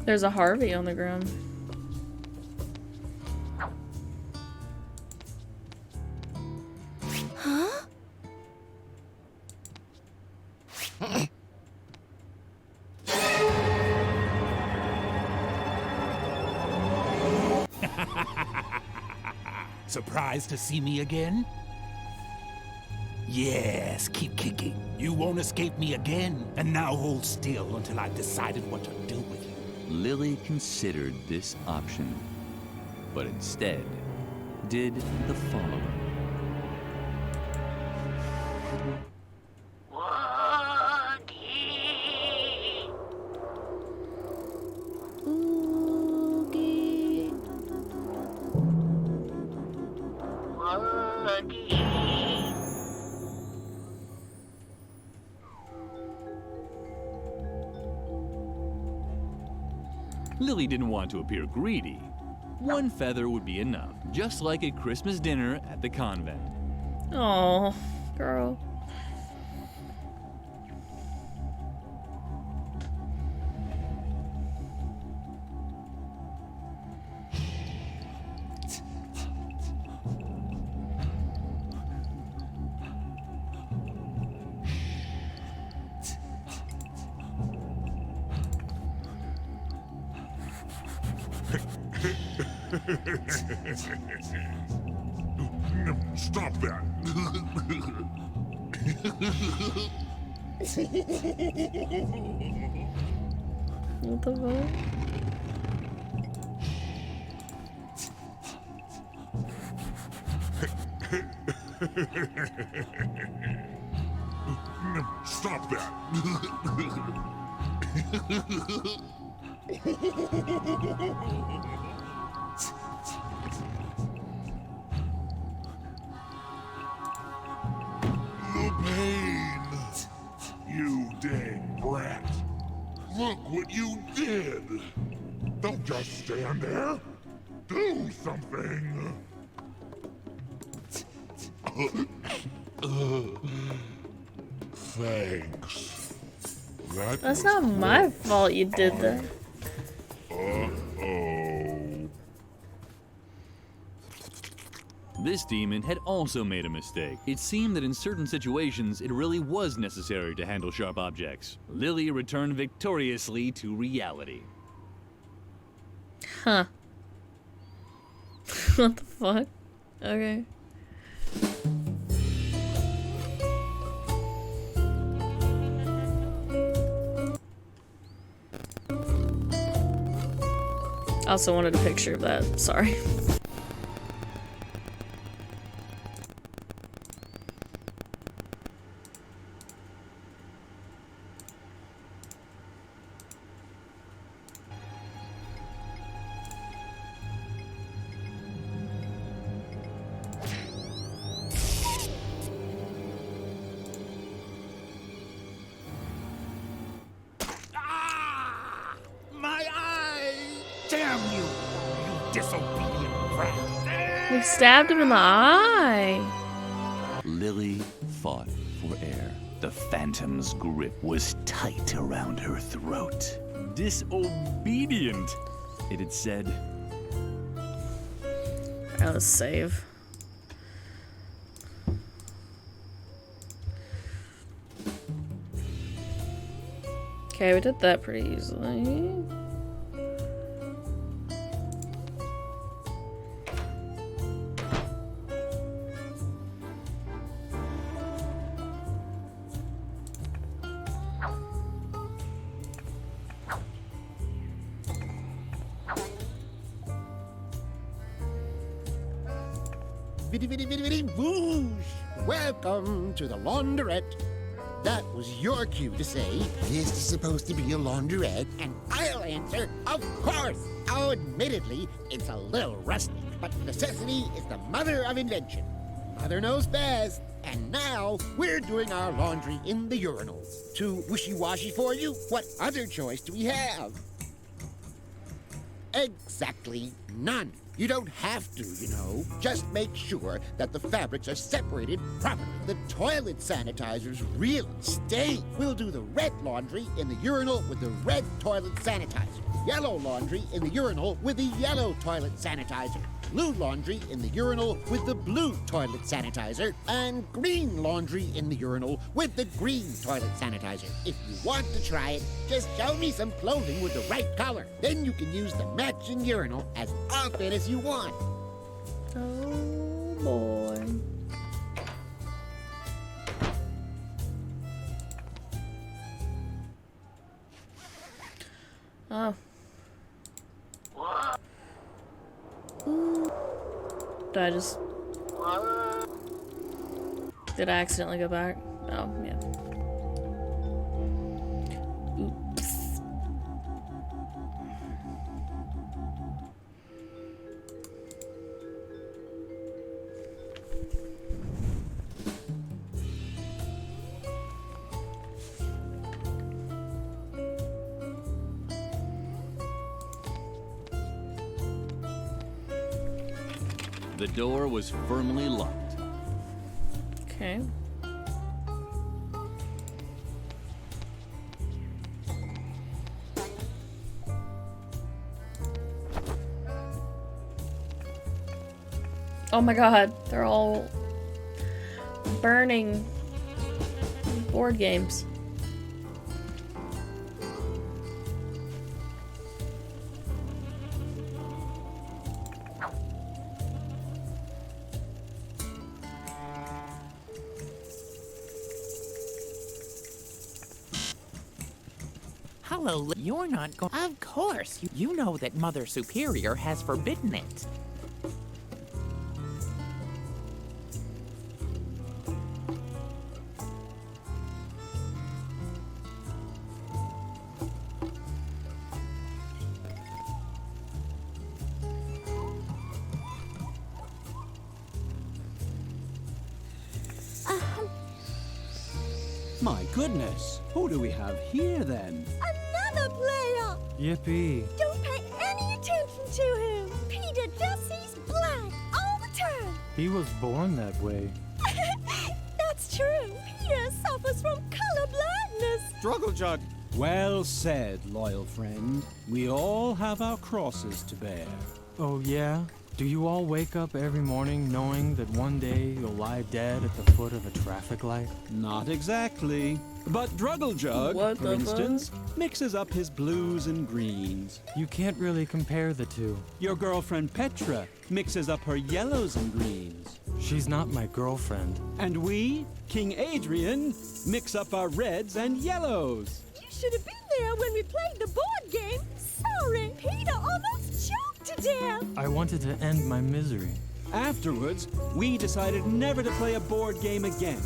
Speaker 1: There's a Harvey on the ground.
Speaker 10: Huh?
Speaker 16: Surprised to see me again? Yes, keep kicking. You won't escape me again. And now hold still until I've decided what to do with you.
Speaker 4: Lily considered this option, but instead did the following. Lily didn't want to appear greedy. One feather would be enough, just like a Christmas dinner at the convent.
Speaker 1: Oh, girl.
Speaker 6: Stop that.
Speaker 1: What the fuck?
Speaker 6: Stop that. The pain. You dang brat. Look what you did. Don't just stand there. Do something. Thanks.
Speaker 1: That's not my fault you did that.
Speaker 6: Uh-oh.
Speaker 4: This demon had also made a mistake. It seemed that in certain situations, it really was necessary to handle sharp objects. Lily returned victoriously to reality.
Speaker 1: Huh. What the fuck? Okay. I also wanted a picture of that. Sorry.
Speaker 16: My eye! Damn you! You disobedient brat!
Speaker 1: We stabbed him in the eye.
Speaker 4: Lily fought for air. The phantom's grip was tight around her throat. Disobedient, it had said.
Speaker 1: That was save. Okay, we did that pretty easily.
Speaker 17: Viddy viddy viddy viddy whoosh! Welcome to the laundrette. That was your cue to say, "This is supposed to be a laundrette," and I'll answer, "Of course." Oh, admittedly, it's a little rusty, but necessity is the mother of invention. Mother knows best. And now we're doing our laundry in the urinals. Too wishy-washy for you? What other choice do we have? Exactly none. You don't have to, you know. Just make sure that the fabrics are separated properly. The toilet sanitizer's real stain. We'll do the red laundry in the urinal with the red toilet sanitizer. Yellow laundry in the urinal with the yellow toilet sanitizer. Blue laundry in the urinal with the blue toilet sanitizer. And green laundry in the urinal with the green toilet sanitizer. If you want to try it, just show me some clothing with the right color. Then you can use the matching urinal as often as you want.
Speaker 1: Oh boy. Oh. Did I just... Did I accidentally go back? Oh, yeah. Oops.
Speaker 4: The door was firmly locked.
Speaker 1: Okay. Oh my god, they're all burning board games.
Speaker 2: Hello, you're not going. Of course, you know that Mother Superior has forbidden it.
Speaker 11: My goodness, who do we have here then?
Speaker 18: Another player!
Speaker 11: Yippee.
Speaker 18: Don't pay any attention to him. Peter just sees black all the time.
Speaker 19: He was born that way.
Speaker 18: That's true. Peter suffers from color blindness.
Speaker 11: Struggle jug. Well said, loyal friend. We all have our crosses to bear.
Speaker 19: Oh, yeah? Do you all wake up every morning knowing that one day you'll lie dead at the foot of a traffic light?
Speaker 11: Not exactly. But Druggle-Jug,
Speaker 1: What
Speaker 11: for
Speaker 1: the
Speaker 11: instance, mixes up his blues and greens.
Speaker 19: You can't really compare the two.
Speaker 11: Your girlfriend Petra mixes up her yellows and greens.
Speaker 19: She's not my girlfriend.
Speaker 11: And we, King Adrian, mix up our reds and yellows.
Speaker 18: You should have been there when we played the board game. Sorry, Peter almost choked to death.
Speaker 19: I wanted to end my misery.
Speaker 11: Afterwards, we decided never to play a board game again.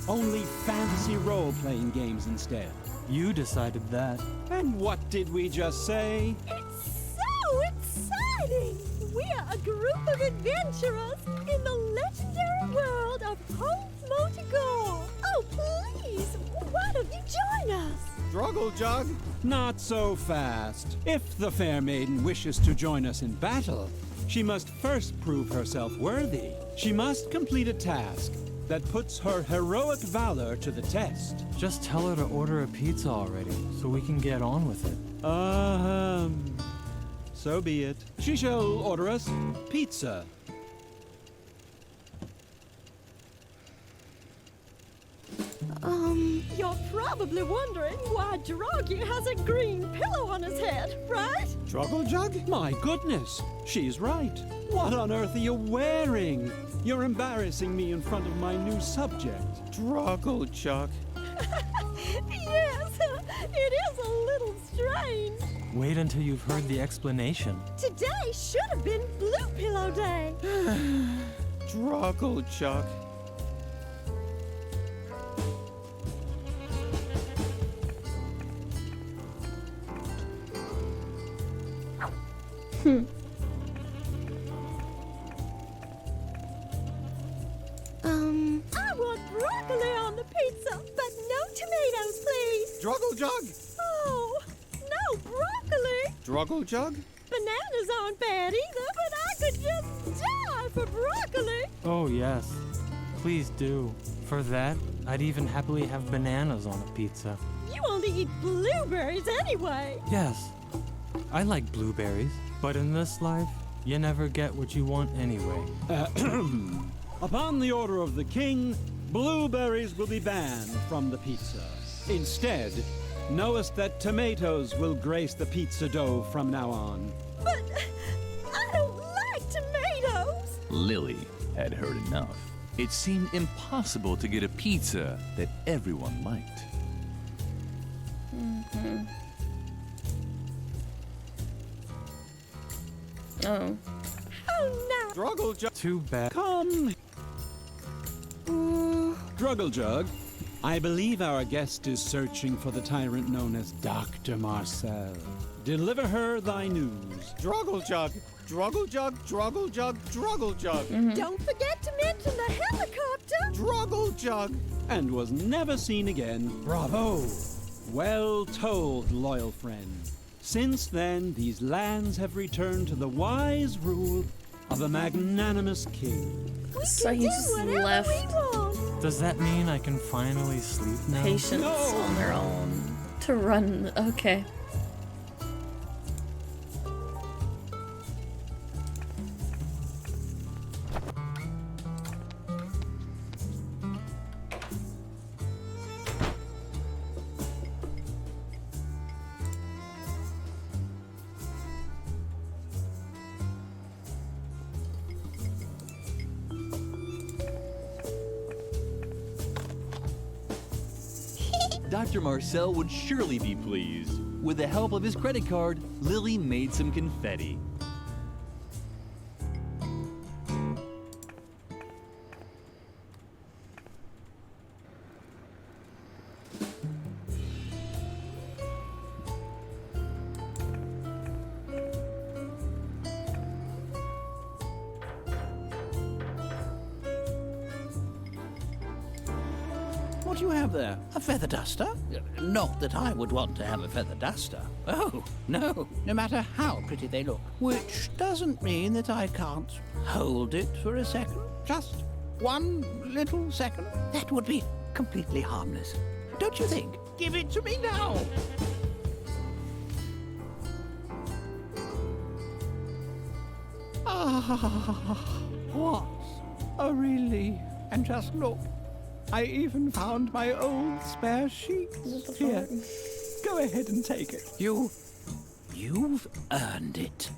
Speaker 11: Only fantasy role-playing games instead.
Speaker 19: You decided that.
Speaker 11: And what did we just say?
Speaker 18: It's so exciting! We are a group of adventurers in the legendary world of Holmes Motor Gold. Oh, please, why don't you join us?
Speaker 11: Druggle-Jug? Not so fast. If the fair maiden wishes to join us in battle, she must first prove herself worthy. She must complete a task that puts her heroic valor to the test.
Speaker 19: Just tell her to order a pizza already, so we can get on with it.
Speaker 11: So be it. She shall order us pizza.
Speaker 18: You're probably wondering why Droggy has a green pillow on his head, right?
Speaker 11: Druggle-Jug? My goodness, she's right. What on earth are you wearing? You're embarrassing me in front of my new subject. Druggle-Jug.
Speaker 18: Yes, it is a little strange.
Speaker 19: Wait until you've heard the explanation.
Speaker 18: Today should have been Blue Pillow Day.
Speaker 11: Druggle-Jug.
Speaker 18: I want broccoli on the pizza, but no tomatoes, please.
Speaker 11: Druggle-Jug.
Speaker 18: Oh, no broccoli.
Speaker 11: Druggle-Jug?
Speaker 18: Bananas aren't bad either, but I could just die for broccoli.
Speaker 19: Oh, yes. Please do. For that, I'd even happily have bananas on a pizza.
Speaker 18: You only eat blueberries anyway.
Speaker 19: Yes, I like blueberries, but in this life, you never get what you want anyway.
Speaker 11: Upon the order of the king, blueberries will be banned from the pizza. Instead, knowest that tomatoes will grace the pizza dough from now on.
Speaker 18: But I don't like tomatoes.
Speaker 4: Lily had heard enough. It seemed impossible to get a pizza that everyone liked.
Speaker 1: Oh.
Speaker 18: Oh, no.
Speaker 11: Druggle-Jug.
Speaker 19: Too bad.
Speaker 11: Come. Druggle-Jug, I believe our guest is searching for the tyrant known as Dr. Marcel. Deliver her thy news. Druggle-Jug. Druggle-Jug, Druggle-Jug, Druggle-Jug.
Speaker 18: Don't forget to mention the helicopter.
Speaker 11: Druggle-Jug. And was never seen again. Bravo. Well told, loyal friend. Since then, these lands have returned to the wise rule of a magnanimous king.
Speaker 1: So he just left.
Speaker 19: Does that mean I can finally sleep now?
Speaker 1: Patients on their own to run. Okay.
Speaker 4: Dr. Marcel would surely be pleased. With the help of his credit card, Lily made some confetti.
Speaker 14: What do you have there? A feather duster? Not that I would want to have a feather duster. Oh, no. No matter how pretty they look. Which doesn't mean that I can't hold it for a second. Just one little second. That would be completely harmless. Don't you think? Give it to me now.
Speaker 3: What a relief. And just look, I even found my old spare sheet. Here, go ahead and take it.
Speaker 7: You've earned it.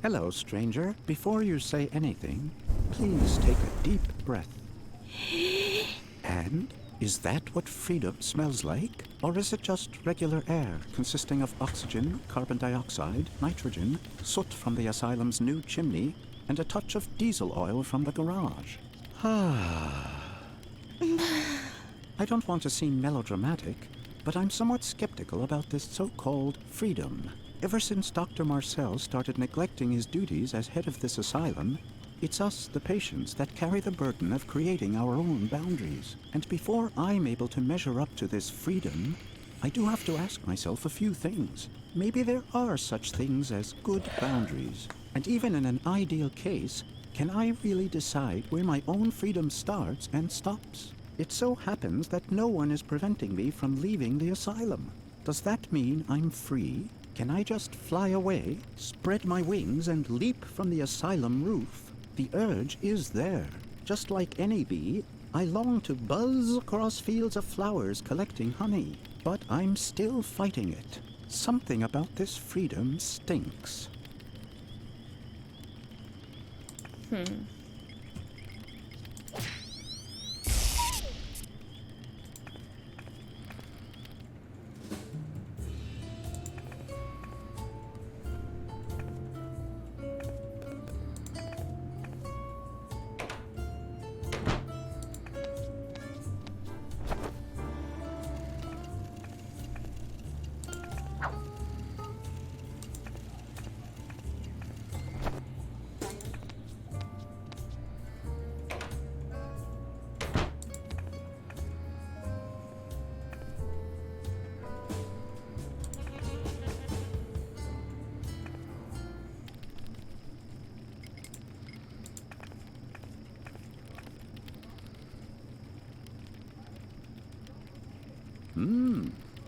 Speaker 20: Hello, stranger. Before you say anything, please take a deep breath. And is that what freedom smells like? Or is it just regular air consisting of oxygen, carbon dioxide, nitrogen, soot from the asylum's new chimney, and a touch of diesel oil from the garage? I don't want to seem melodramatic, but I'm somewhat skeptical about this so-called freedom. Ever since Dr. Marcel started neglecting his duties as head of this asylum, it's us, the patients, that carry the burden of creating our own boundaries. And before I'm able to measure up to this freedom, I do have to ask myself a few things. Maybe there are such things as good boundaries. And even in an ideal case, can I really decide where my own freedom starts and stops? It so happens that no one is preventing me from leaving the asylum. Does that mean I'm free? Can I just fly away, spread my wings, and leap from the asylum roof? The urge is there. Just like any bee, I long to buzz across fields of flowers collecting honey. But I'm still fighting it. Something about this freedom stinks.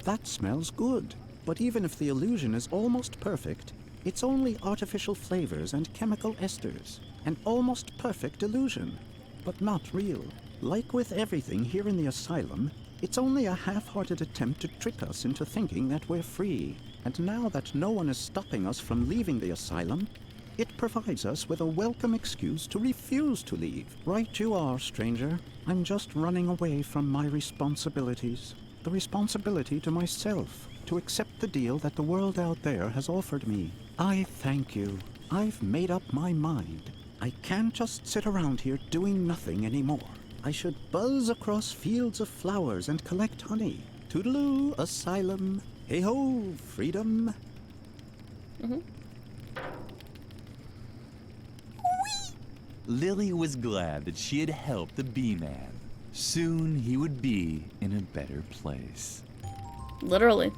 Speaker 20: That smells good. But even if the illusion is almost perfect, it's only artificial flavors and chemical esters. An almost perfect illusion, but not real. Like with everything here in the asylum, it's only a half-hearted attempt to trick us into thinking that we're free. And now that no one is stopping us from leaving the asylum, it provides us with a welcome excuse to refuse to leave. Right you are, stranger. I'm just running away from my responsibilities. The responsibility to myself, to accept the deal that the world out there has offered me. I thank you. I've made up my mind. I can't just sit around here doing nothing anymore. I should buzz across fields of flowers and collect honey. Toodaloo, asylum. Hey-ho, freedom.
Speaker 4: Lily was glad that she had helped the bee-man. Soon he would be in a better place.
Speaker 1: Literally.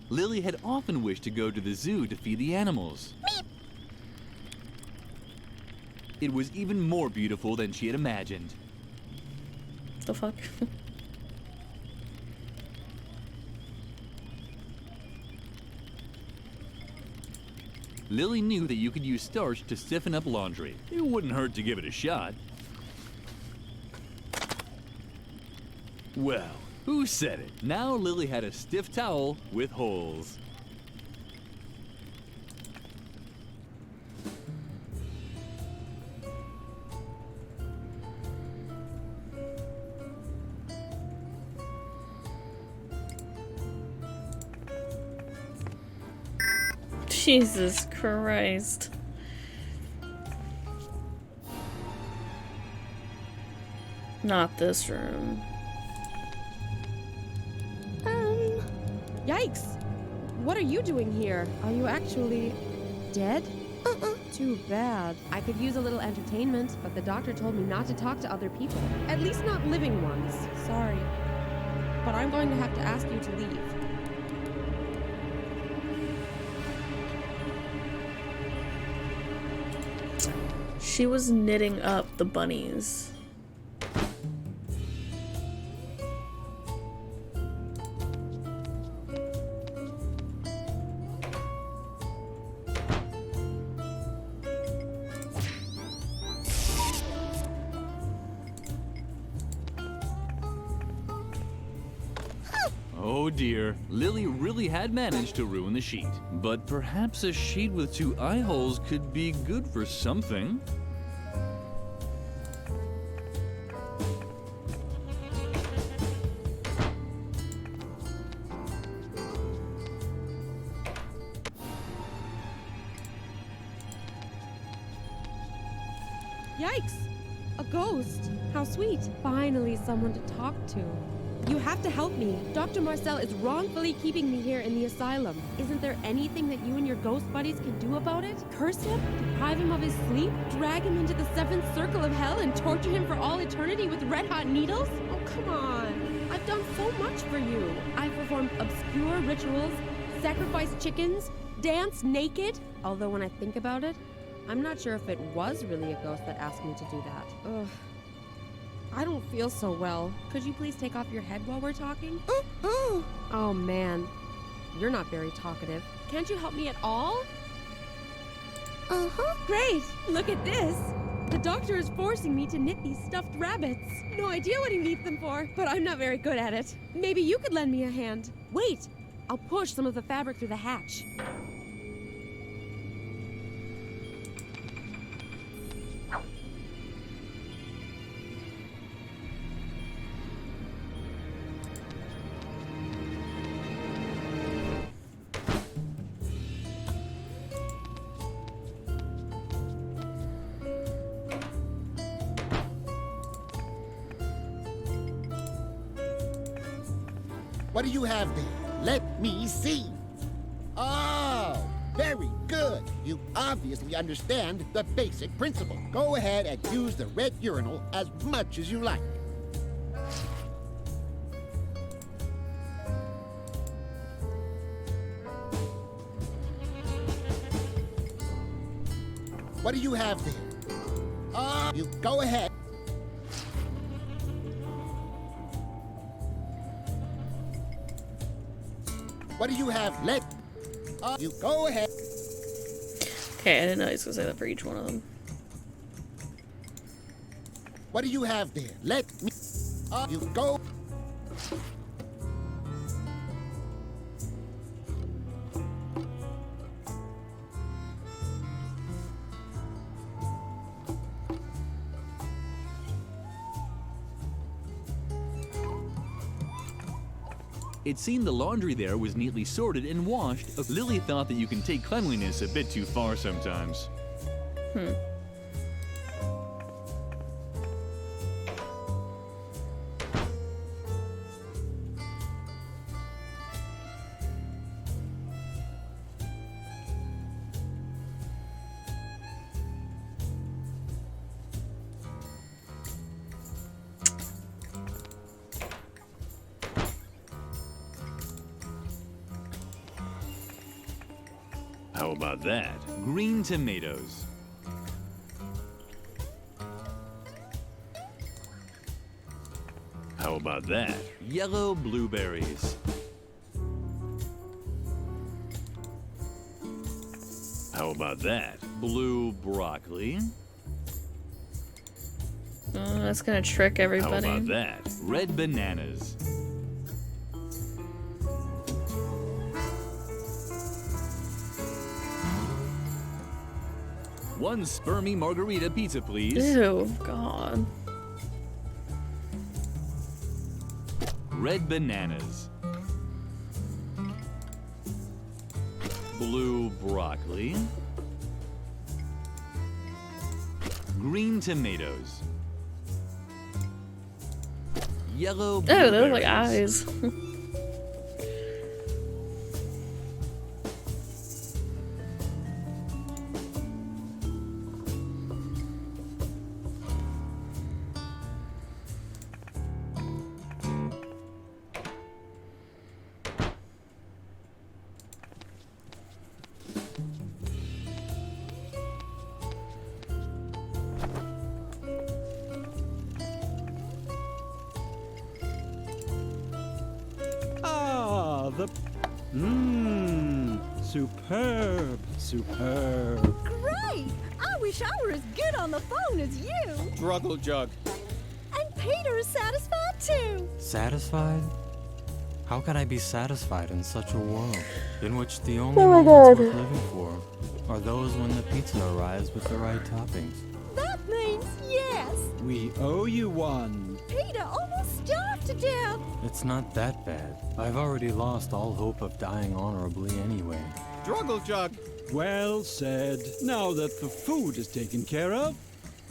Speaker 4: Lily had often wished to go to the zoo to feed the animals. It was even more beautiful than she had imagined.
Speaker 1: The fuck?
Speaker 4: Lily knew that you could use starch to stiffen up laundry. It wouldn't hurt to give it a shot. Well, who said it? Now Lily had a stiff towel with holes.
Speaker 1: Jesus Christ. Not this room.
Speaker 5: Yikes! What are you doing here? Are you actually dead? Too bad. I could use a little entertainment, but the doctor told me not to talk to other people. At least not living ones. Sorry. But I'm going to have to ask you to leave.
Speaker 1: She was knitting up the bunnies.
Speaker 4: Oh dear, Lily really had managed to ruin the sheet. But perhaps a sheet with 2 eye holes could be good for something.
Speaker 5: Yikes! A ghost! How sweet. Finally someone to talk to. You have to help me. Dr. Marcel is wrongfully keeping me here in the asylum. Isn't there anything that you and your ghost buddies can do about it? Curse him? Deprive him of his sleep? Drag him into the 7th circle of hell and torture him for all eternity with red-hot needles? Oh, come on. I've done so much for you. I've performed obscure rituals, sacrificed chickens, danced naked. Although when I think about it, I'm not sure if it was really a ghost that asked me to do that. Ugh. I don't feel so well. Could you please take off your head while we're talking? Oh man, you're not very talkative. Can't you help me at all? Great! Look at this! The doctor is forcing me to knit these stuffed rabbits. No idea what he needs them for, but I'm not very good at it. Maybe you could lend me a hand. Wait! I'll push some of the fabric through the hatch.
Speaker 17: What do you have there? Let me see. Oh, very good. You obviously understand the basic principle. Go ahead and use the red urinal as much as you like. What do you have there? You go ahead. What do you have? You go ahead.
Speaker 1: Okay, I didn't know he was gonna say that for each one of them.
Speaker 17: What do you have there? Let me. You go.
Speaker 4: It seemed the laundry there was neatly sorted and washed. Lily thought that you can take cleanliness a bit too far sometimes. How about that? Green tomatoes. How about that? Yellow blueberries. How about that? Blue broccoli.
Speaker 1: Oh, that's gonna trick everybody.
Speaker 4: How about that? Red bananas. One spermy margarita pizza, please.
Speaker 1: Ew, God.
Speaker 4: Red bananas. Blue broccoli. Green tomatoes. Yellow
Speaker 1: Oh,
Speaker 4: blueberries.
Speaker 1: they look like eyes.
Speaker 11: Superb, superb.
Speaker 18: Great! I wish I were as good on the phone as you.
Speaker 11: Struggle jug.
Speaker 18: And Peter is satisfied too.
Speaker 19: Satisfied? How could I be satisfied in such a world in which the only
Speaker 1: Oh my
Speaker 19: moments
Speaker 1: God.
Speaker 19: worth living for are those when the pizza arrives with the right toppings?
Speaker 18: That means yes.
Speaker 11: We owe you one.
Speaker 18: Peter almost starved to death.
Speaker 19: It's not that bad. I've already lost all hope of dying honorably anyway.
Speaker 11: Struggle jug. Well said. Now that the food is taken care of,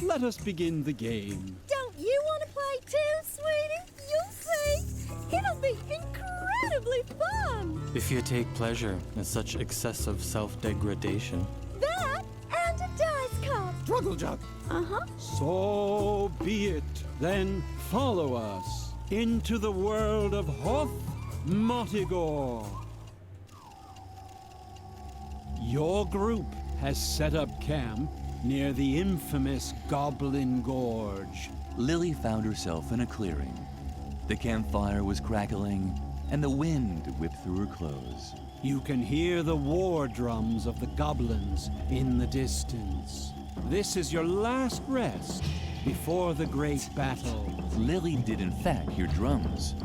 Speaker 11: let us begin the game.
Speaker 18: Don't you want to play too, sweetie? You'll see. It'll be incredibly fun.
Speaker 19: If you take pleasure in such excessive self-degradation,
Speaker 18: That and a dice cup.
Speaker 11: Struggle jug.
Speaker 18: Uh-huh.
Speaker 11: So be it. Then follow us into the world of Hoth Motigor. Your group has set up camp near the infamous Goblin Gorge.
Speaker 4: Lily found herself in a clearing. The campfire was crackling, and the wind whipped through her clothes.
Speaker 11: You can hear the war drums of the goblins in the distance. This is your last rest before the great battle.
Speaker 4: Lily did in fact hear drums.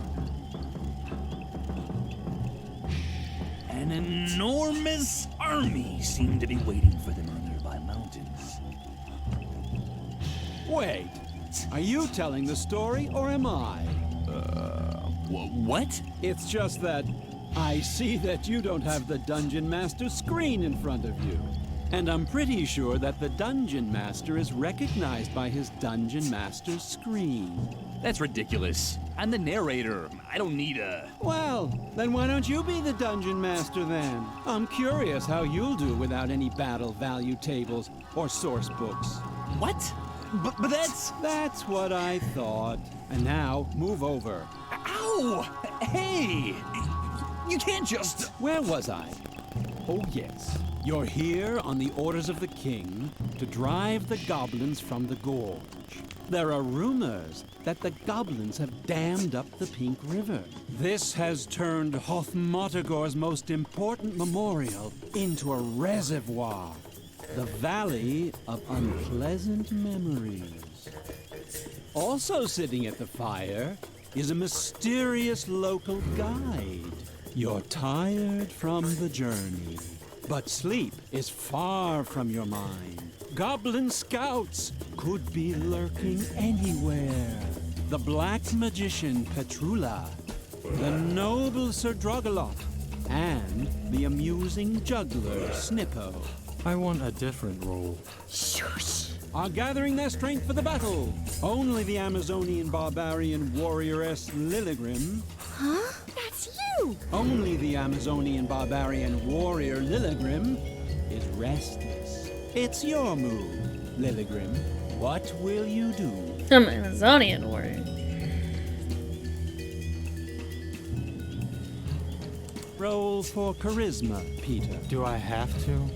Speaker 4: An enormous army seemed to be waiting for them in nearby mountains.
Speaker 11: Wait, are you telling the story or am I?
Speaker 4: What?
Speaker 11: It's just that I see that you don't have the Dungeon Master screen in front of you. And I'm pretty sure that the Dungeon Master is recognized by his Dungeon Master screen.
Speaker 4: That's ridiculous. I'm the narrator. I don't need a...
Speaker 11: Well, then why don't you be the Dungeon Master then? I'm curious how you'll do without any battle value tables or source books.
Speaker 4: What? But that's...
Speaker 11: That's what I thought. And now, move over.
Speaker 4: Ow! Hey! You can't just...
Speaker 11: Where was I? Oh, yes. You're here on the orders of the king to drive the goblins from the gorge. There are rumors that the goblins have dammed up the Pink River. This has turned Hoth Motigor's most important memorial into a reservoir. The Valley of Unpleasant Memories. Also sitting at the fire is a mysterious local guide. You're tired from the journey, but sleep is far from your mind. Goblin scouts could be lurking anywhere. The black magician Petrula, the noble Sir Drogalot, and the amusing juggler Snippo.
Speaker 19: I want a different role.
Speaker 18: Shush.
Speaker 11: Are gathering their strength for the battle. Only the Amazonian barbarian warrioress Lilligrim.
Speaker 18: Huh? That's you!
Speaker 11: Only the Amazonian barbarian warrior Lilligrim is restless. It's your move, Lilligrim. What will you do?
Speaker 1: I'm an Amazonian warrior.
Speaker 11: Roll for charisma, Peter.
Speaker 19: Do I have to?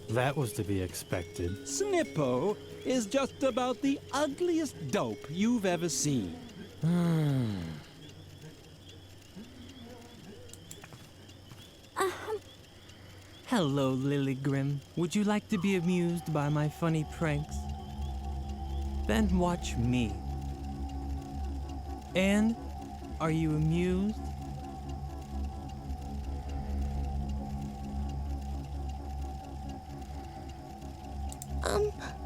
Speaker 19: That was to be expected.
Speaker 11: Snippo is just about the ugliest dope you've ever seen.
Speaker 19: Hello, Lilligrim. Would you like to be amused by my funny pranks? Then watch me. And are you amused?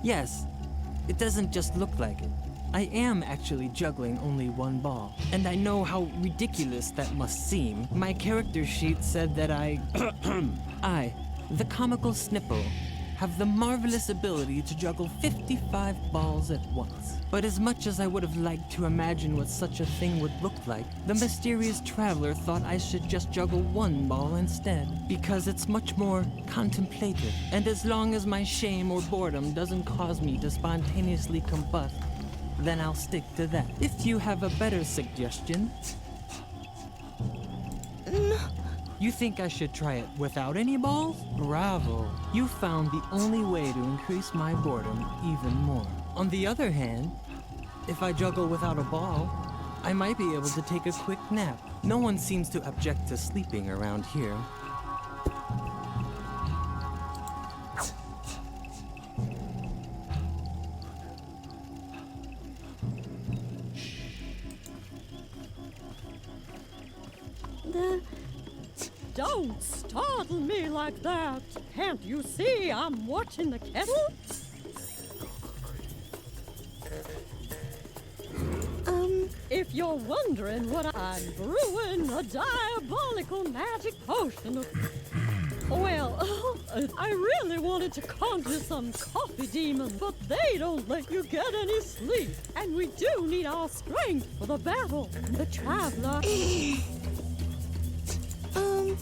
Speaker 19: Yes, it doesn't just look like it. I am actually juggling only one ball, and I know how ridiculous that must seem. My character sheet said that I, the comical Snippo, have the marvelous ability to juggle 55 balls at once. But as much as I would have liked to imagine what such a thing would look like, the mysterious traveler thought I should just juggle one ball instead, because it's much more contemplative, and as long as my shame or boredom doesn't cause me to spontaneously combust, then I'll stick to that. If you have a better suggestion...
Speaker 18: No.
Speaker 19: You think I should try it without any balls? Bravo. You found the only way to increase my boredom even more. On the other hand, if I juggle without a ball, I might be able to take a quick nap. No one seems to object to sleeping around here.
Speaker 18: Don't startle me like that. Can't you see I'm watching the kettle? If you're wondering what I'm brewing, a diabolical magic potion of... Well, I really wanted to conjure some coffee demon, but they don't let you get any sleep. And we do need our strength for the battle. The traveler...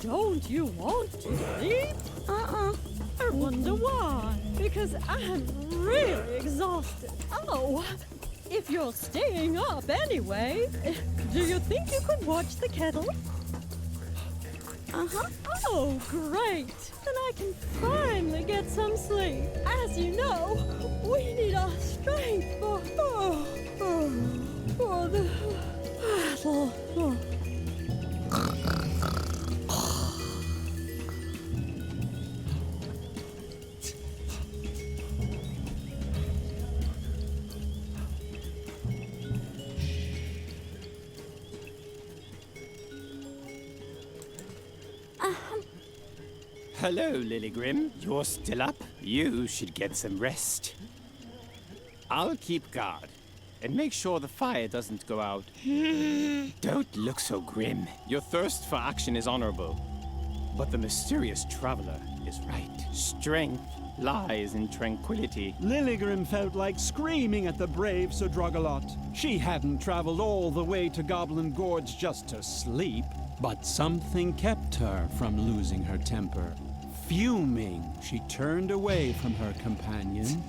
Speaker 18: Don't you want to sleep? I wonder why. Because I'm really exhausted. Oh, if you're staying up anyway, do you think you could watch the kettle? Oh, great. Then I can finally get some sleep. As you know, we need our strength for the battle.
Speaker 21: Hello, Lilygrim. You're still up? You should get some rest. I'll keep guard and make sure the fire doesn't go out. Don't look so grim. Your thirst for action is honorable. But the mysterious traveler is right. Strength lies in tranquility.
Speaker 11: Lilygrim felt like screaming at the brave Sir Drogalot. She hadn't traveled all the way to Goblin Gorge just to sleep, but something kept her from losing her temper. Fuming, she turned away from her companion.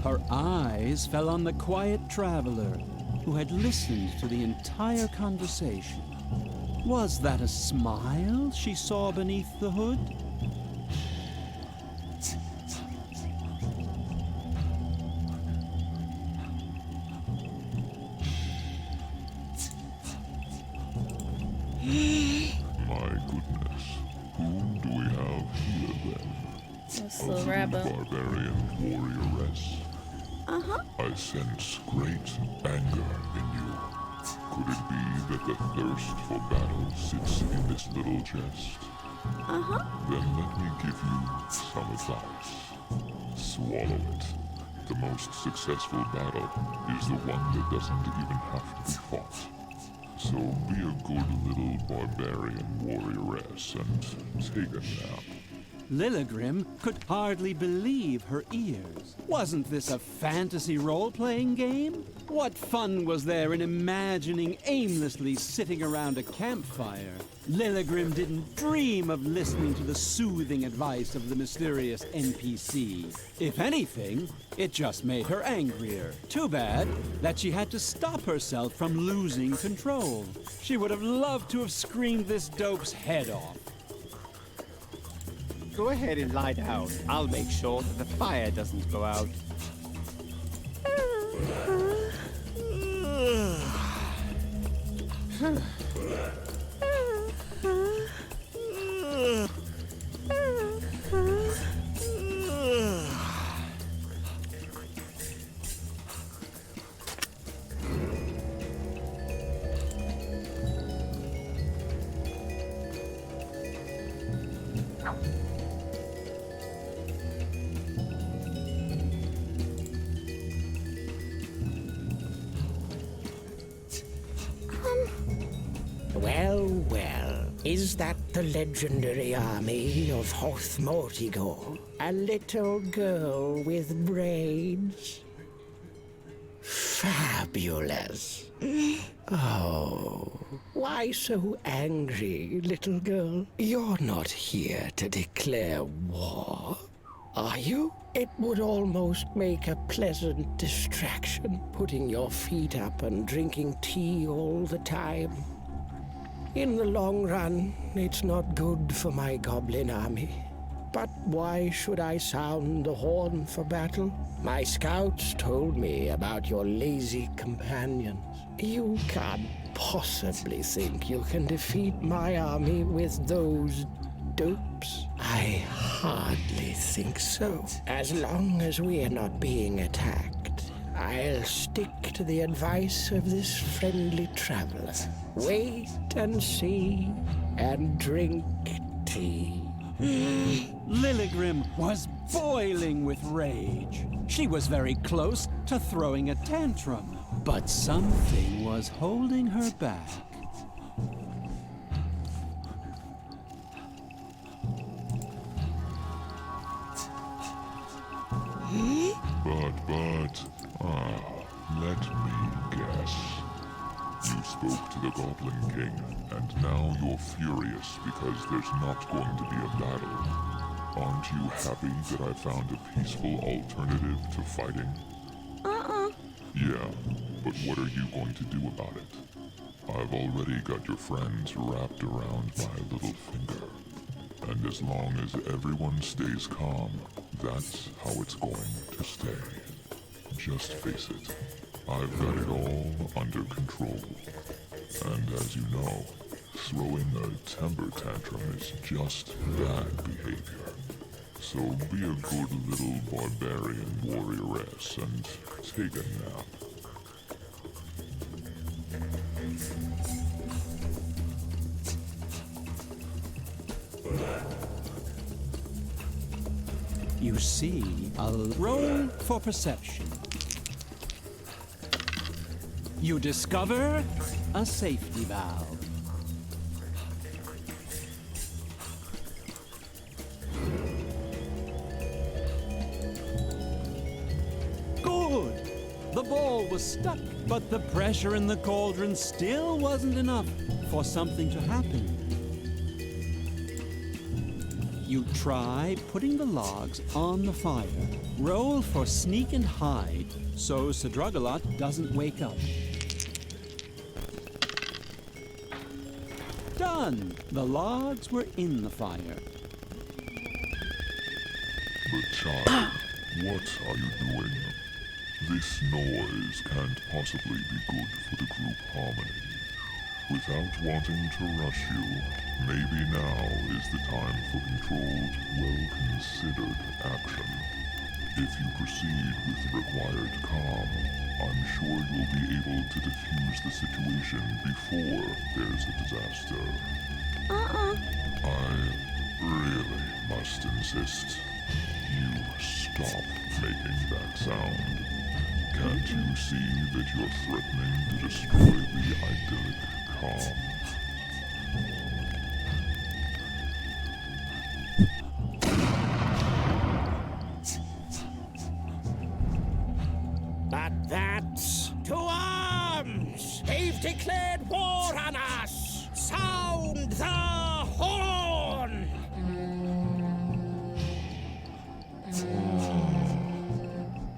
Speaker 11: Her eyes fell on the quiet traveler who had listened to the entire conversation. Was that a smile she saw beneath the hood?
Speaker 9: Barbarian warrioress. I sense great anger in you. Could it be that the thirst for battle sits in this little chest? Then let me give you some advice. Swallow it. The most successful battle is the one that doesn't even have to be fought. So be a good little barbarian warrioress and take a nap.
Speaker 11: Lilygrim could hardly believe her ears. Wasn't this a fantasy role-playing game? What fun was there in imagining aimlessly sitting around a campfire? Lilygrim didn't dream of listening to the soothing advice of the mysterious NPC. If anything, it just made her angrier. Too bad that she had to stop herself from losing control. She would have loved to have screamed this dope's head off.
Speaker 21: Go ahead and lie down. I'll make sure that the fire doesn't go out.
Speaker 3: Well, is that the legendary army of Hoth Mortigor? A little girl with braids? Fabulous. Oh, why so angry, little girl? You're not here to declare war, are you? It would almost make a pleasant distraction, putting your feet up and drinking tea all the time. In the long run, it's not good for my goblin army. But why should I sound the horn for battle? My scouts told me about your lazy companions. You can't possibly think you can defeat my army with those dopes. I hardly think so. As long as we are not being attacked, I'll stick to the advice of this friendly traveler. Wait and see, and drink tea.
Speaker 11: Lilligrim was boiling with rage. She was very close to throwing a tantrum, but something was holding her back.
Speaker 9: Let me guess. You spoke to the Goblin King, and now you're furious because there's not going to be a battle. Aren't you happy that I found a peaceful alternative to fighting? Yeah, but what are you going to do about it? I've already got your friends wrapped around my little finger. And as long as everyone stays calm, that's how it's going to stay. Just face it, I've got it all under control. And as you know, throwing a temper tantrum is just bad behavior. So be a good little barbarian warrioress and take a nap.
Speaker 11: You see, a roll for perception. You discover a safety valve. Good! The ball was stuck, but the pressure in the cauldron still wasn't enough for something to happen. You try putting the logs on the fire. Roll for sneak and hide so Sadrugalot doesn't wake up. Done! The logs were in the fire.
Speaker 9: But child, what are you doing? This noise can't possibly be good for the group harmony. Without wanting to rush you, maybe now is the time for controlled, well-considered action. If you proceed with the required calm, I'm sure you'll be able to defuse the situation before there's a disaster. I really must insist. You stop making that sound. Can't you see that you're threatening to destroy the idyllic calm?
Speaker 3: But that's to arms! They've declared war on us! Sound the horn!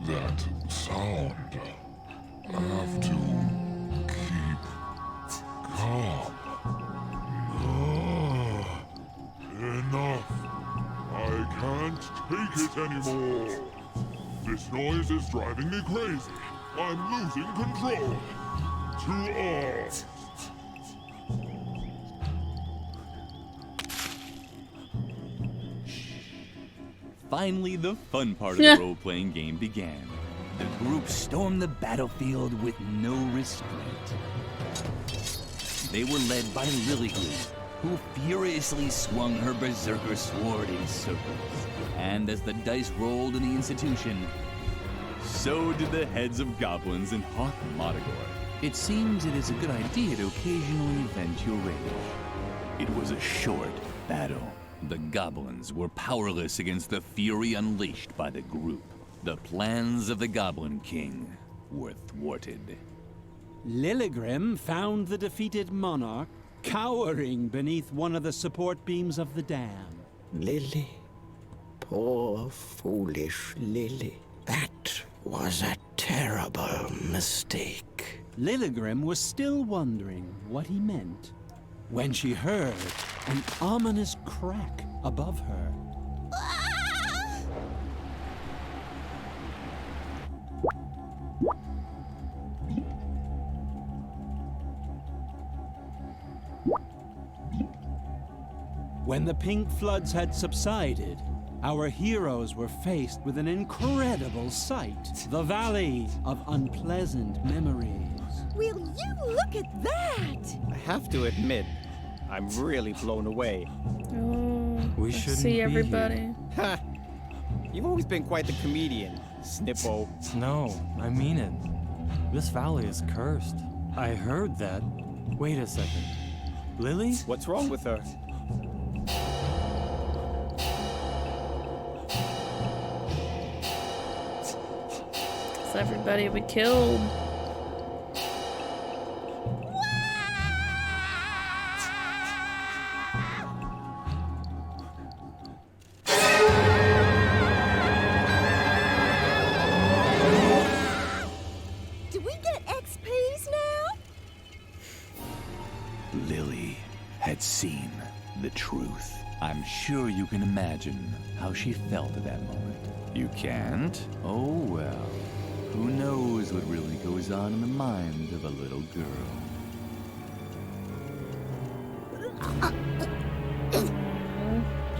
Speaker 9: That sound. I have to keep calm. Enough. I can't take it anymore. This noise is driving me crazy. I'm losing control. To arms.
Speaker 4: Finally, the fun part of the role-playing game began. The group stormed the battlefield with no restraint. They were led by Lilligrim, who furiously swung her berserker sword in circles. And as the dice rolled in the institution, so did the heads of goblins in Hoth Modagor. It seems it is a good idea to occasionally vent your rage. It was a short battle. The goblins were powerless against the fury unleashed by the group. The plans of the Goblin King were thwarted.
Speaker 11: Lilligrim found the defeated monarch cowering beneath one of the support beams of the dam.
Speaker 3: Lily. Poor, foolish Lily. That was a terrible mistake.
Speaker 11: Lilligrim was still wondering what he meant when she heard an ominous crack above her. When the pink floods had subsided, our heroes were faced with an incredible sight. The Valley of Unpleasant Memories.
Speaker 18: Will you look at that?
Speaker 21: I have to admit, I'm really blown away.
Speaker 1: We
Speaker 19: shouldn't
Speaker 1: see
Speaker 19: be
Speaker 1: everybody.
Speaker 19: here.
Speaker 21: Ha! You've always been quite the comedian, Snippo.
Speaker 19: No, I mean it. This valley is cursed. I heard that. Wait a second. Lily?
Speaker 21: What's wrong with her?
Speaker 1: It's everybody we killed.
Speaker 18: Do we get XPs now?
Speaker 4: Lily had seen the truth. I'm sure you can imagine how she felt at that moment. You can't? Oh well. Who knows what really goes on in the mind of a little girl?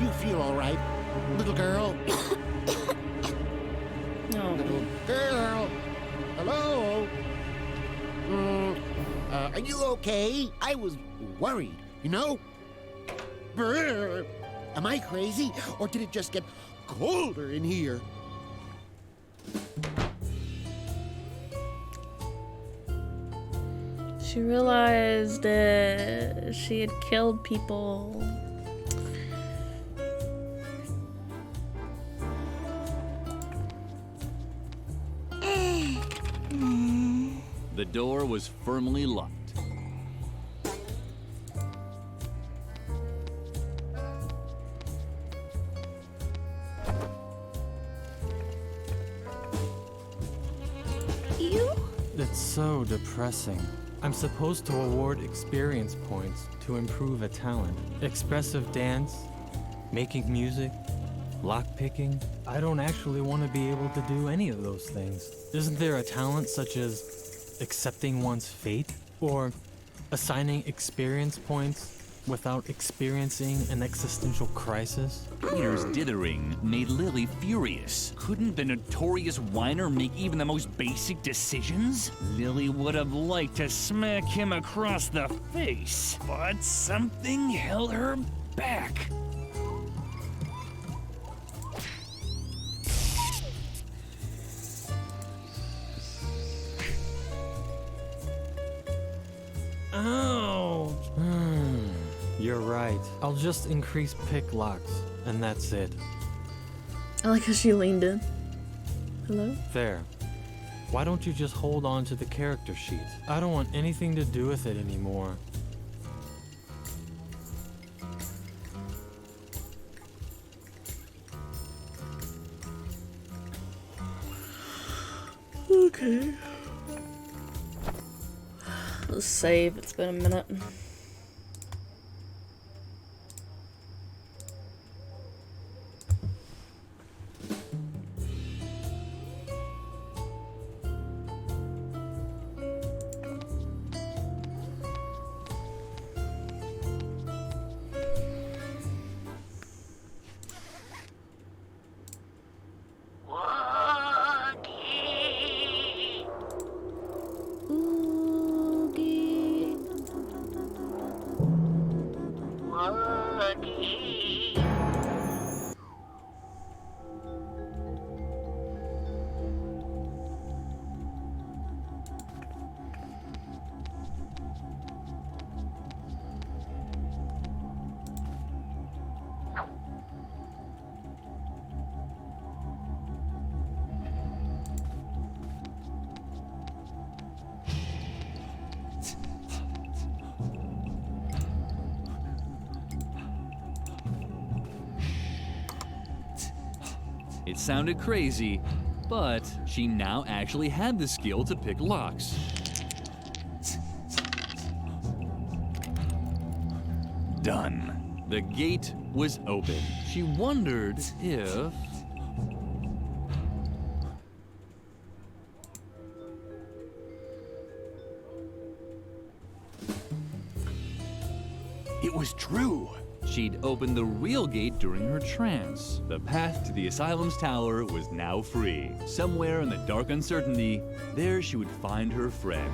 Speaker 17: You feel all right, little girl?
Speaker 1: No.
Speaker 17: Little girl? Hello? Are you okay? I was worried, you know? Brr. Am I crazy, or did it just get colder in here?
Speaker 1: She realized that she had killed people.
Speaker 4: The door was firmly locked.
Speaker 19: It's so depressing. I'm supposed to award experience points to improve a talent. Expressive dance, making music, lockpicking. I don't actually want to be able to do any of those things. Isn't there a talent such as accepting one's fate? Or assigning experience points without experiencing an existential crisis?
Speaker 4: Peter's dithering made Lily furious. Couldn't the notorious whiner make even the most basic decisions? Lily would have liked to smack him across the face, but something held her back.
Speaker 19: Ouch! You're right. I'll just increase pick locks, and that's it.
Speaker 1: I like how she leaned in. Hello?
Speaker 19: There. Why don't you just hold on to the character sheet? I don't want anything to do with it anymore.
Speaker 1: Okay. Let's save. It's been a minute.
Speaker 4: It sounded crazy, but she now actually had the skill to pick locks. Done. The gate was open. She wondered if... It was true. She'd opened the real gate during her trance. The path to the asylum's tower was now free. Somewhere in the dark uncertainty, there she would find her friend.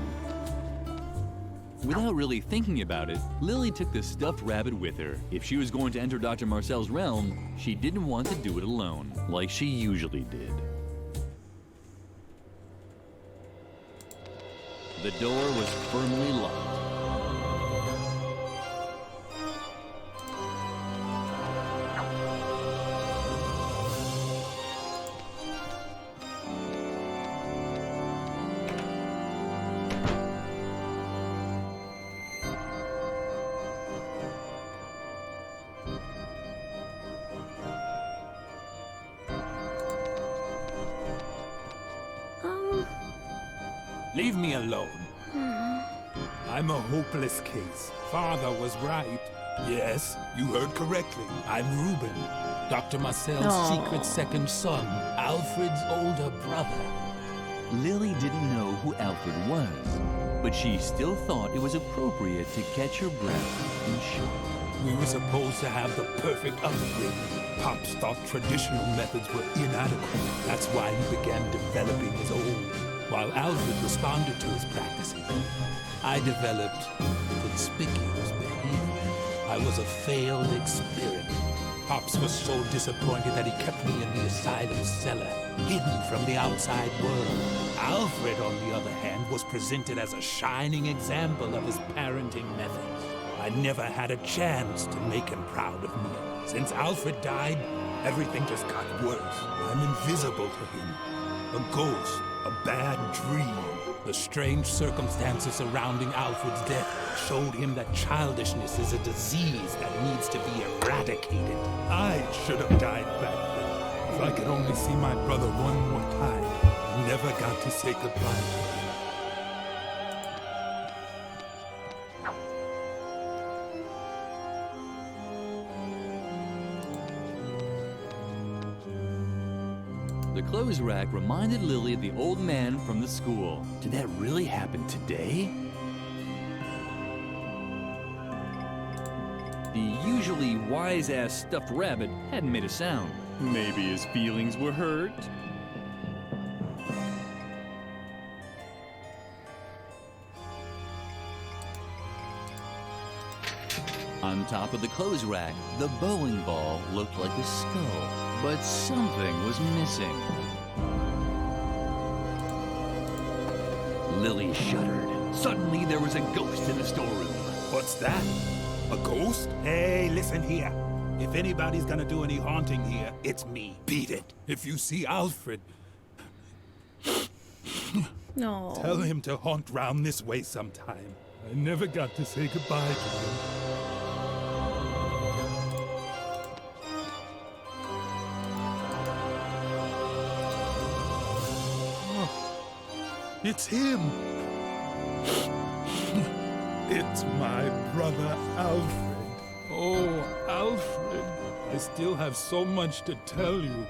Speaker 4: Without really thinking about it, Lily took the stuffed rabbit with her. If she was going to enter Dr. Marcel's realm, she didn't want to do it alone, like she usually did. The door was firmly locked.
Speaker 16: Leave me alone. I'm a hopeless case. Father was right. Yes, you heard correctly. I'm Reuben, Dr. Marcel's secret second son, Alfred's older brother.
Speaker 4: Lily didn't know who Alfred was, but she still thought it was appropriate to catch her breath in shock.
Speaker 16: We were supposed to have the perfect upbringing. Pops thought traditional methods were inadequate. That's why he began developing his own, while Alfred responded to his practices. I developed conspicuous behavior. I was a failed experiment. Pops was so disappointed that he kept me in the asylum cellar, hidden from the outside world. Alfred, on the other hand, was presented as a shining example of his parenting methods. I never had a chance to make him proud of me. Since Alfred died, everything just got worse. I'm invisible to him. A ghost, a bad dream. The strange circumstances surrounding Alfred's death showed him that childishness is a disease that needs to be eradicated. I should have died back then. If I could only see my brother one more time. I never got to say goodbye to him.
Speaker 4: The clothes rack reminded Lily of the old man from the school. Did that really happen today? The usually wise-ass stuffed rabbit hadn't made a sound. Maybe his feelings were hurt? On top of the clothes rack, the bowling ball looked like a skull, but something was missing. Lily shuddered. Suddenly, there was a ghost in the storeroom.
Speaker 16: What's that? A ghost? Hey, listen here. If anybody's gonna do any haunting here, it's me. Beat it. If you see Alfred,
Speaker 1: No.
Speaker 16: tell him to haunt round this way sometime. I never got to say goodbye to him. It's him! It's my brother Alfred. Oh, Alfred, I still have so much to tell you.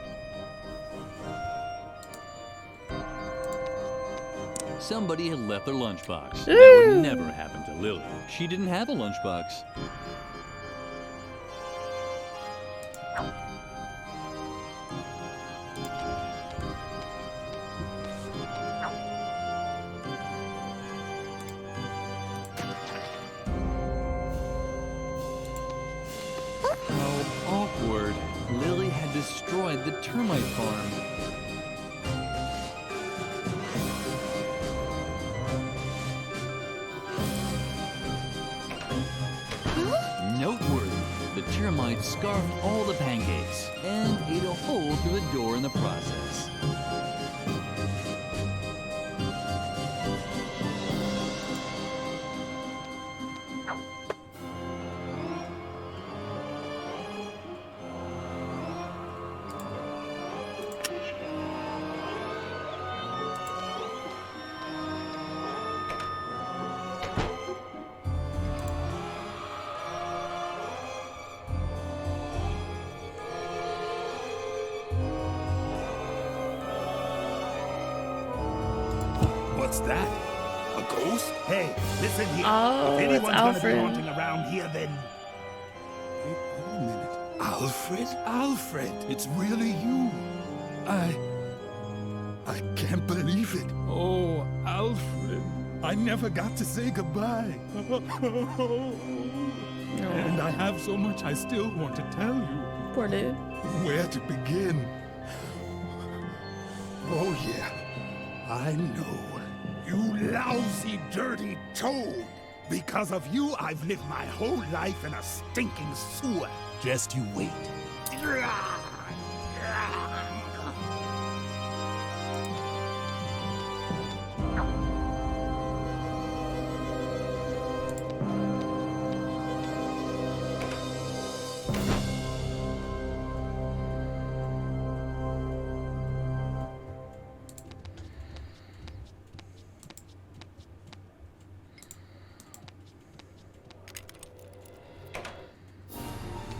Speaker 4: Somebody had left their lunchbox. That would never happen to Lily. She didn't have a lunchbox. Awkward. Lily had destroyed the termite farm. Noteworthy, the termites scarfed all the pancakes and ate a hole through the door in the process.
Speaker 16: What's that? A ghost? Hey, listen here.
Speaker 1: Oh,
Speaker 16: if
Speaker 1: it's
Speaker 16: anyone's gonna
Speaker 1: Alfred.
Speaker 16: be haunting around here, then
Speaker 6: a minute. Alfred? Alfred, it's really you. I can't believe it. Oh, Alfred. I never got to say goodbye. And I have so much I still want to tell you.
Speaker 1: Poor dude.
Speaker 6: Where to begin? Oh, yeah. I know. You lousy, dirty toad. Because of you, I've lived my whole life in a stinking sewer. Just you wait.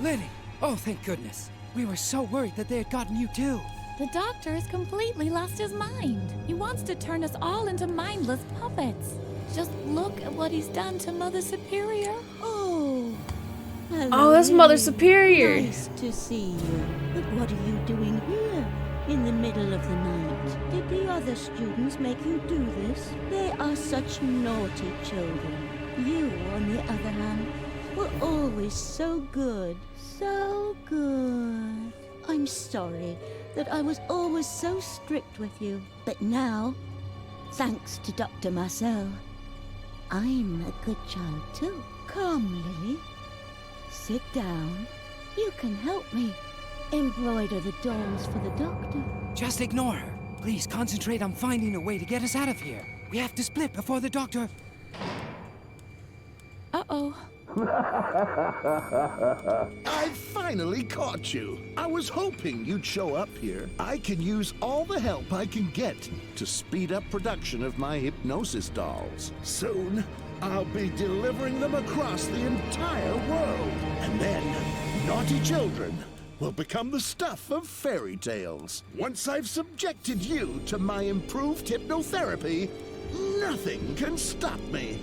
Speaker 12: Lily! Oh, thank goodness. We were so worried that they had gotten you too.
Speaker 10: The doctor has completely lost his mind. He wants to turn us all into mindless puppets. Just look at what he's done to Mother Superior.
Speaker 18: Oh. Hello,
Speaker 1: Oh, that's Mother
Speaker 18: Lily.
Speaker 1: Superior.
Speaker 18: Nice to see you. But what are you doing here? In the middle of the night? Did the other students make you do this? They are such naughty children. You, on the other hand, were always so good. So good. I'm sorry that I was always so strict with you. But now, thanks to Dr. Marcel, I'm a good child too. Come, Lily. Sit down. You can help me embroider the dolls for the doctor.
Speaker 12: Just ignore her. Please concentrate on finding a way to get us out of here. We have to split before the doctor...
Speaker 10: Uh-oh.
Speaker 8: I finally caught you. I was hoping you'd show up here. I can use all the help I can get to speed up production of my hypnosis dolls. Soon, I'll be delivering them across the entire world. And then, naughty children will become the stuff of fairy tales. Once I've subjected you to my improved hypnotherapy, nothing can stop me.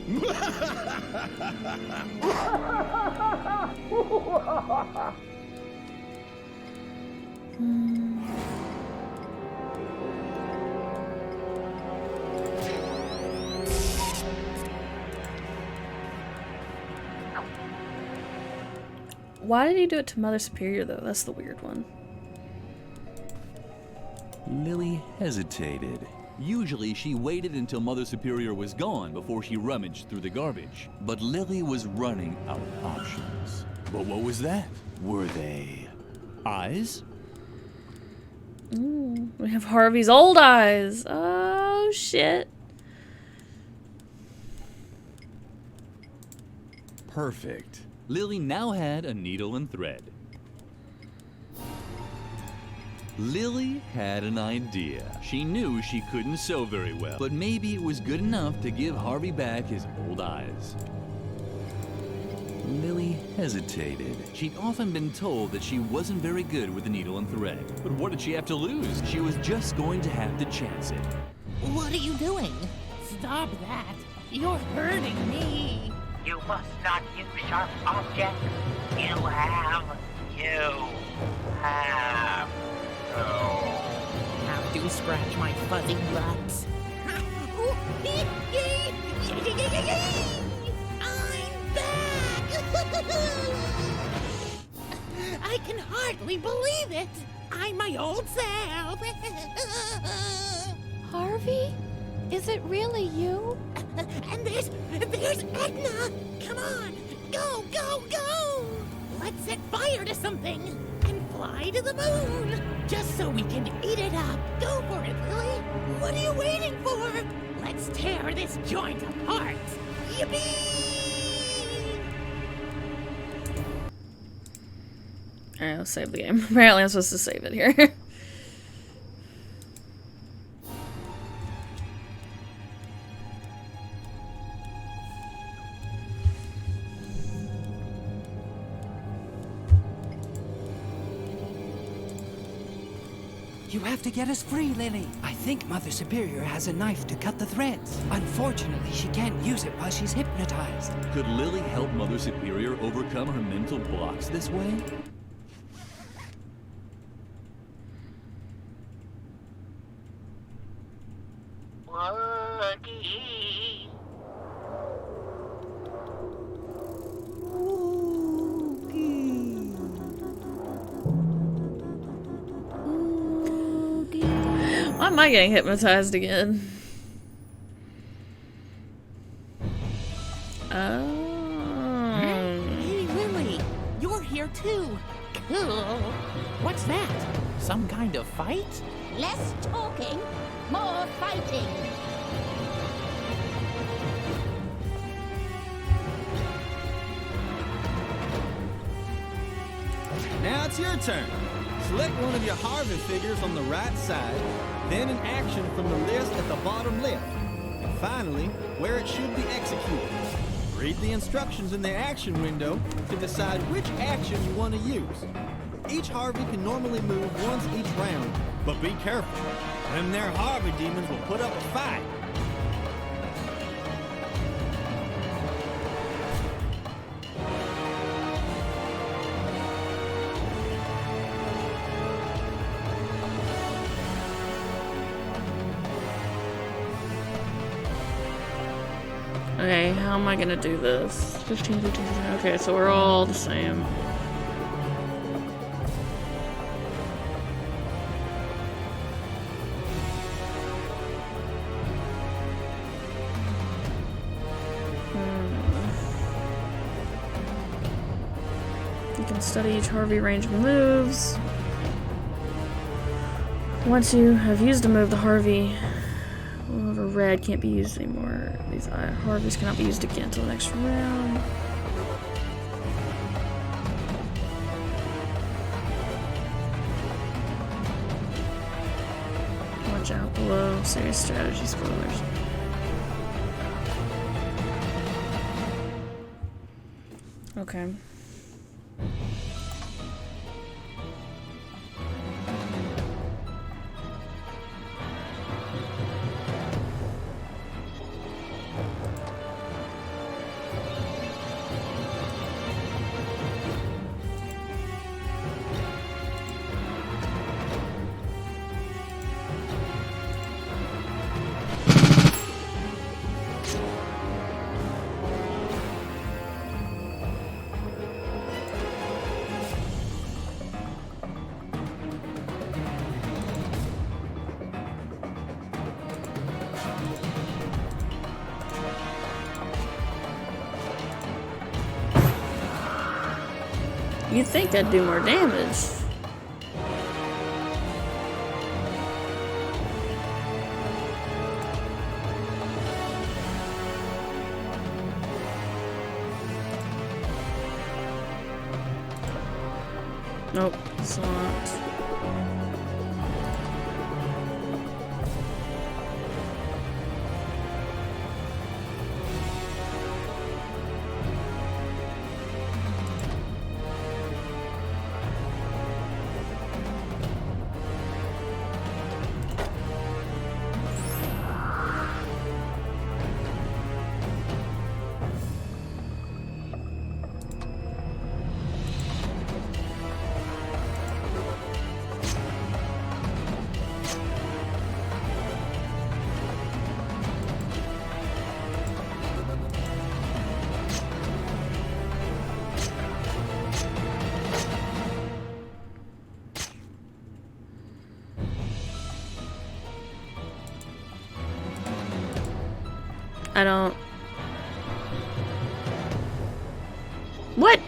Speaker 1: Why did he do it to Mother Superior, though? That's the weird one.
Speaker 4: Lily hesitated. Usually she waited until Mother Superior was gone before she rummaged through the garbage. But Lily was running out of options. But what was that? Were they eyes?
Speaker 1: Ooh, we have Harvey's old eyes. Oh, shit.
Speaker 4: Perfect. Lily now had a needle and thread. Lily had an idea. She knew she couldn't sew very well, but maybe it was good enough to give Harvey back his old eyes. Lily hesitated. She'd often been told that she wasn't very good with the needle and thread. But what did she have to lose? She was just going to have to chance it.
Speaker 2: What are you doing? Stop that. You're hurting me.
Speaker 15: You must not use sharp objects. You have
Speaker 2: Have to scratch my fuzzy butt. I'm back! I can hardly believe it. I'm my old self.
Speaker 10: Harvey? Is it really you?
Speaker 2: And there's Edna. Come on, go, go, go! Let's set fire to something and fly to the moon, just so we can eat it up. Go for it, Lily. What are you waiting for? Let's tear this joint apart. Yippee!
Speaker 1: Alright, let's save the game. Apparently I'm supposed to save it here.
Speaker 12: You have to get us free, Lily. I think Mother Superior has a knife to cut the threads. Unfortunately, she can't use it while she's hypnotized.
Speaker 4: Could Lily help Mother Superior overcome her mental blocks this way?
Speaker 1: Why am I getting hypnotized again? Oh.
Speaker 2: Hey, Lily, you're here too. Cool. What's that? Some kind of fight?
Speaker 10: Less talking, more fighting.
Speaker 13: Now it's your turn. Select one of your Harvey figures on the right side, then an action from the list at the bottom left, and finally, where it should be executed. Read the instructions in the action window to decide which action you want to use. Each Harvey can normally move once each round, but be careful. Them there Harvey demons will put up a fight.
Speaker 1: Okay, how am I gonna do this? 15, 15, 15. Okay, so we're all the same. You can study each Harvey range of moves. Once you have used a move, the Harvey over red can't be used anymore. These Harveys cannot be used again until the next round. Watch out below. Serious strategy spoilers. Okay. You'd think I'd do more damage. Nope, it's not. I don't... What?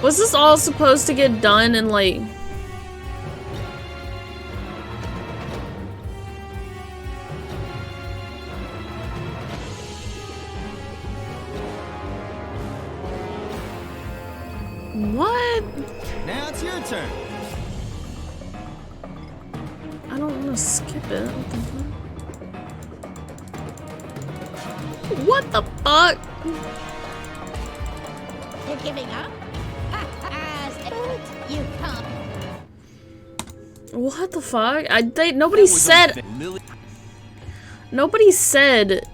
Speaker 1: Was this all supposed to get done in, like... What?
Speaker 13: Now it's your turn.
Speaker 1: I don't want to skip it. What the fuck?
Speaker 10: You're giving up? You come.
Speaker 1: What the fuck? Nobody said. Nobody said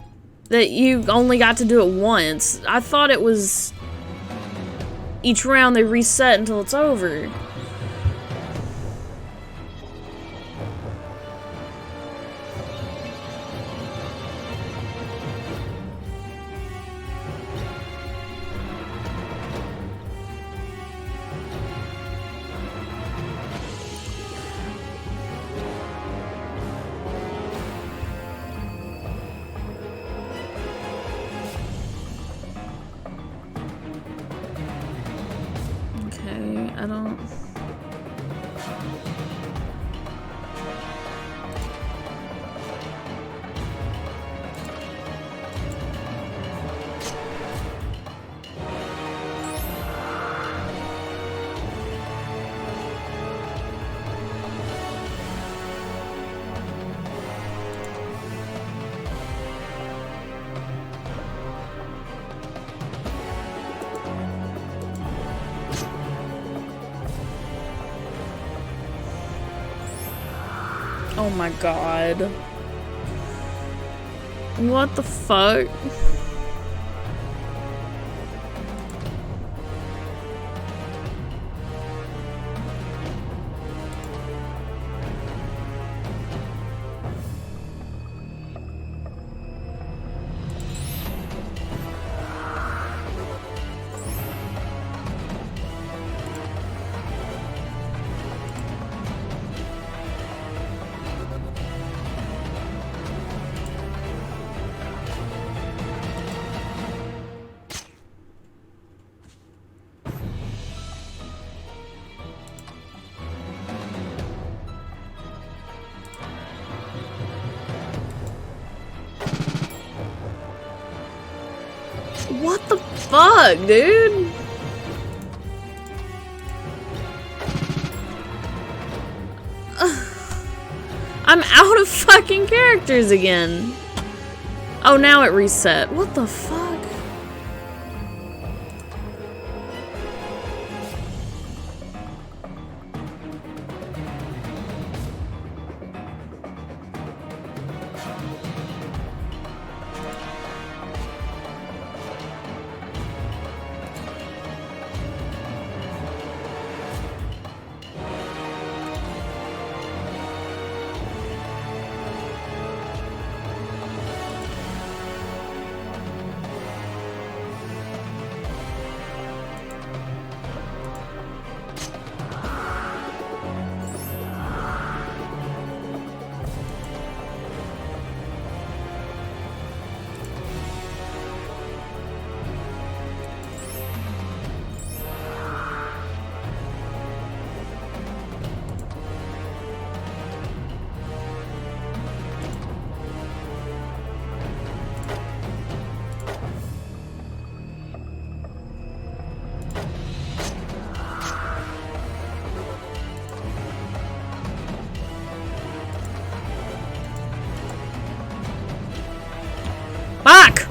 Speaker 1: that you only got to do it once. I thought it was each round they reset until it's over. I don't... Oh my god. What the fuck? What the fuck, dude? I'm out of fucking characters again. Oh, now it reset. What the fuck? Fuck!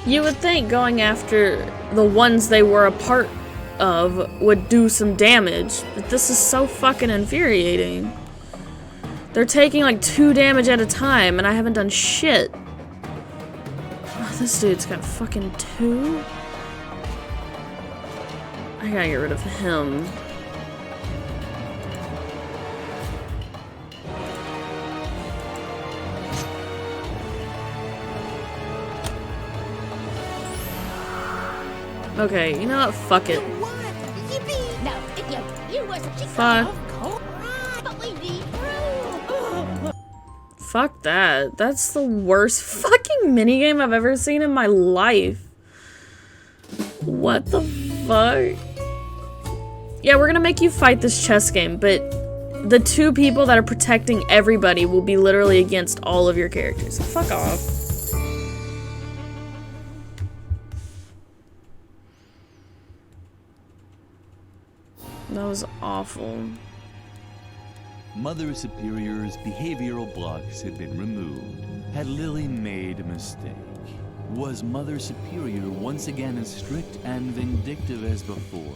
Speaker 1: You would think going after the ones they were a part of would do some damage, but this is so fucking infuriating. They're taking like 2 damage at a time, and I haven't done shit. Oh, this dude's got fucking 2? I gotta get rid of him. Okay, you know what? Fuck it. Fuck. Fuck that. That's the worst fucking minigame I've ever seen in my life. What the fuck? Yeah, we're gonna make you fight this chess game, but the two people that are protecting everybody will be literally against all of your characters. Fuck off. That was awful.
Speaker 4: Mother Superior's behavioral blocks had been removed. Had Lily made a mistake? Was Mother Superior once again as strict and vindictive as before?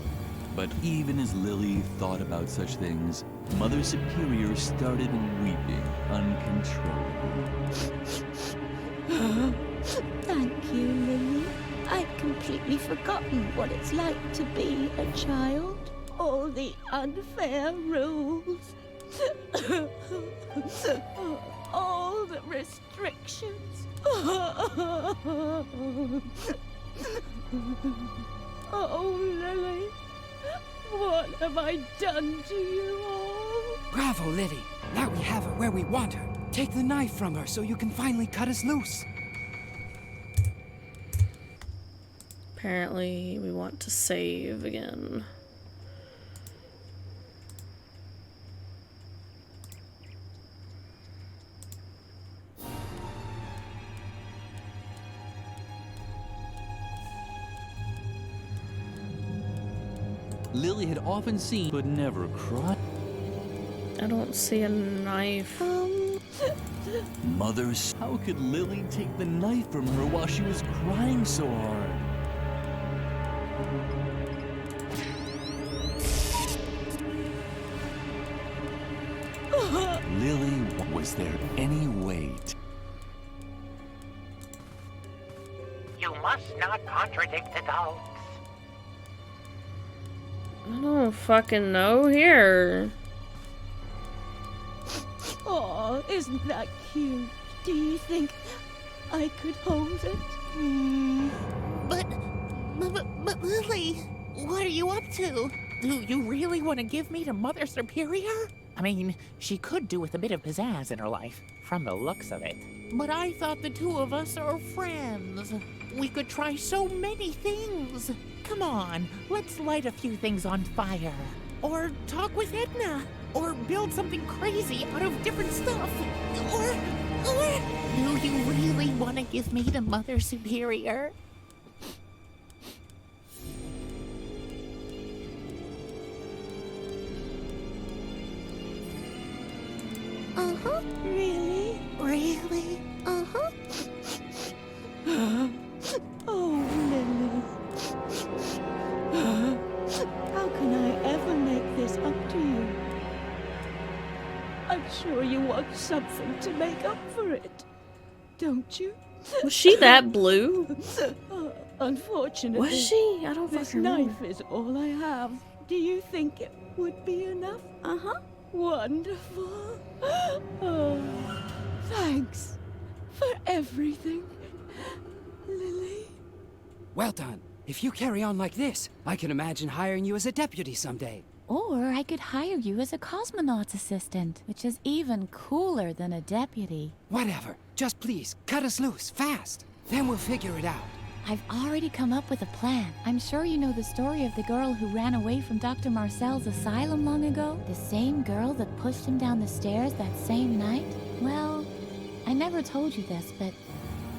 Speaker 4: But even as Lily thought about such things, Mother Superior started weeping uncontrollably.
Speaker 10: Thank you, Lily. I'd completely forgotten what it's like to be a child. All the unfair rules. All the restrictions. Oh, Lily. What have I done to you all?
Speaker 12: Bravo, Lily. Now we have her where we want her. Take the knife from her so you can finally cut us loose.
Speaker 1: Apparently, we want to save again.
Speaker 4: Lily had often seen but never cried.
Speaker 1: I don't see a knife.
Speaker 4: Mothers, how could Lily take the knife from her while she was crying so hard? Lily, was there any way to...
Speaker 15: You must not contradict adults.
Speaker 1: I don't fucking know here.
Speaker 10: Oh, isn't that cute? Do you think I could hold it?
Speaker 2: But Lily, what are you up to? Do you really want to give me to Mother Superior? I mean, she could do with a bit of pizzazz in her life, from the looks of it. But I thought the two of us are friends. We could try so many things. Come on, let's light a few things on fire. Or talk with Edna. Or build something crazy out of different stuff. Or do you really want to give me to Mother Superior?
Speaker 10: Uh-huh. Really?
Speaker 2: Really?
Speaker 10: Uh-huh. Oh, Lily. How can I ever make this up to you? I'm sure you want something to make up for it, don't you?
Speaker 1: Was she that blue?
Speaker 10: Unfortunately.
Speaker 1: Was she? I don't
Speaker 10: This
Speaker 1: fucking know.
Speaker 10: knife is all I have. Do you think it would be enough?
Speaker 1: Uh-huh.
Speaker 10: Wonderful. Oh, thanks for everything, Lily.
Speaker 12: Well done. If you carry on like this, I can imagine hiring you as a deputy someday.
Speaker 10: Or I could hire you as a cosmonaut's assistant, which is even cooler than a deputy.
Speaker 12: Whatever. Just please, cut us loose, fast. Then we'll figure it out.
Speaker 10: I've already come up with a plan. I'm sure you know the story of the girl who ran away from Dr. Marcel's asylum long ago? The same girl that pushed him down the stairs that same night? Well, I never told you this, but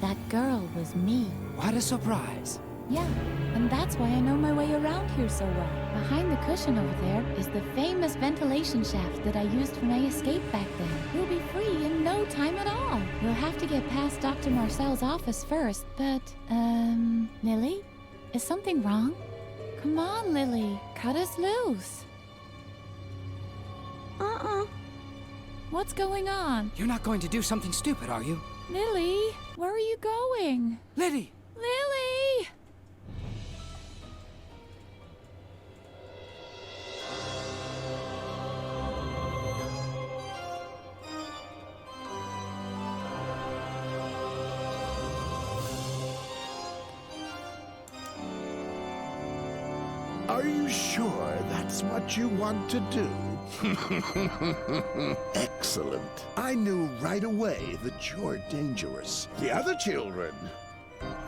Speaker 10: that girl was me.
Speaker 12: What a surprise.
Speaker 10: Yeah, and that's why I know my way around here so well. Behind the cushion over there is the famous ventilation shaft that I used for my escape back then. We'll be free in no time at all. We'll have to get past Dr. Marcel's office first, but, Lily? Is something wrong? Come on, Lily. Cut us loose. What's going on?
Speaker 12: You're not going to do something stupid, are you?
Speaker 10: Lily, where are you going?
Speaker 12: Lily!
Speaker 10: Lily!
Speaker 8: Are you sure that's what you want to do? Excellent. I knew right away that you're dangerous. The other children,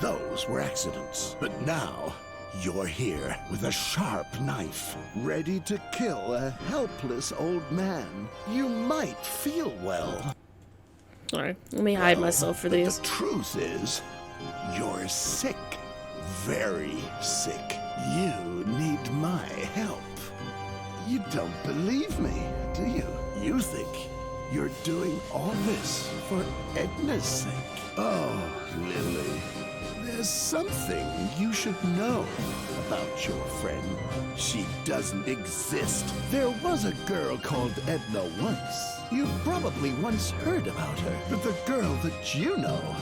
Speaker 8: those were accidents. But now, You're here with a sharp knife, ready to kill a helpless old man. You might feel well.
Speaker 1: Sorry, let me hide myself for these.
Speaker 8: The truth is, you're sick. Very sick. You need my help. You don't believe me, do you? You think you're doing all this for Edna's sake. Oh, Lily, there's something you should know about your friend. She doesn't exist. There was a girl called Edna once. You probably once heard about her, but the girl that you know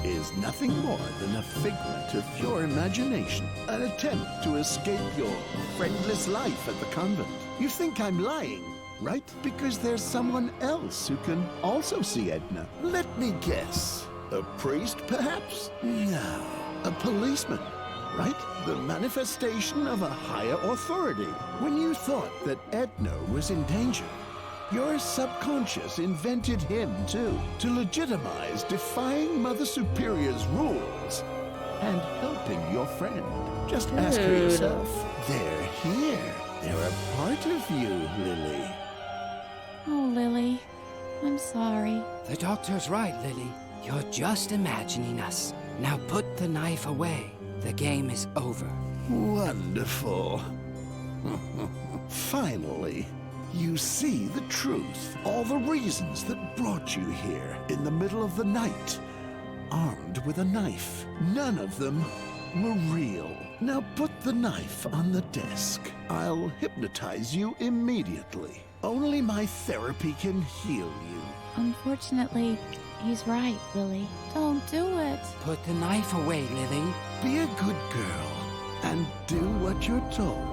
Speaker 8: is nothing more than a figment of your imagination, an attempt to escape your friendless life at the convent. You think I'm lying, right? Because there's someone else who can also see Edna. Let me guess. A priest, perhaps? No. A policeman, right? The manifestation of a higher authority. When you thought that Edna was in danger, your subconscious invented him, too, to legitimize defying Mother Superior's rules and helping your friend. Just ask her yourself. They're here. They're a part of you, Lily.
Speaker 10: Oh, Lily. I'm sorry.
Speaker 12: The doctor's right, Lily. You're just imagining us. Now put the knife away. The game is over.
Speaker 8: Wonderful. Finally. You see the truth, all the reasons that brought you here in the middle of the night, armed with a knife. None of them were real. Now put the knife on the desk. I'll hypnotize you immediately. Only my therapy can heal you.
Speaker 10: Unfortunately, he's right, Lily. Don't do it.
Speaker 12: Put the knife away, Lily.
Speaker 8: Be a good girl and do what you're told.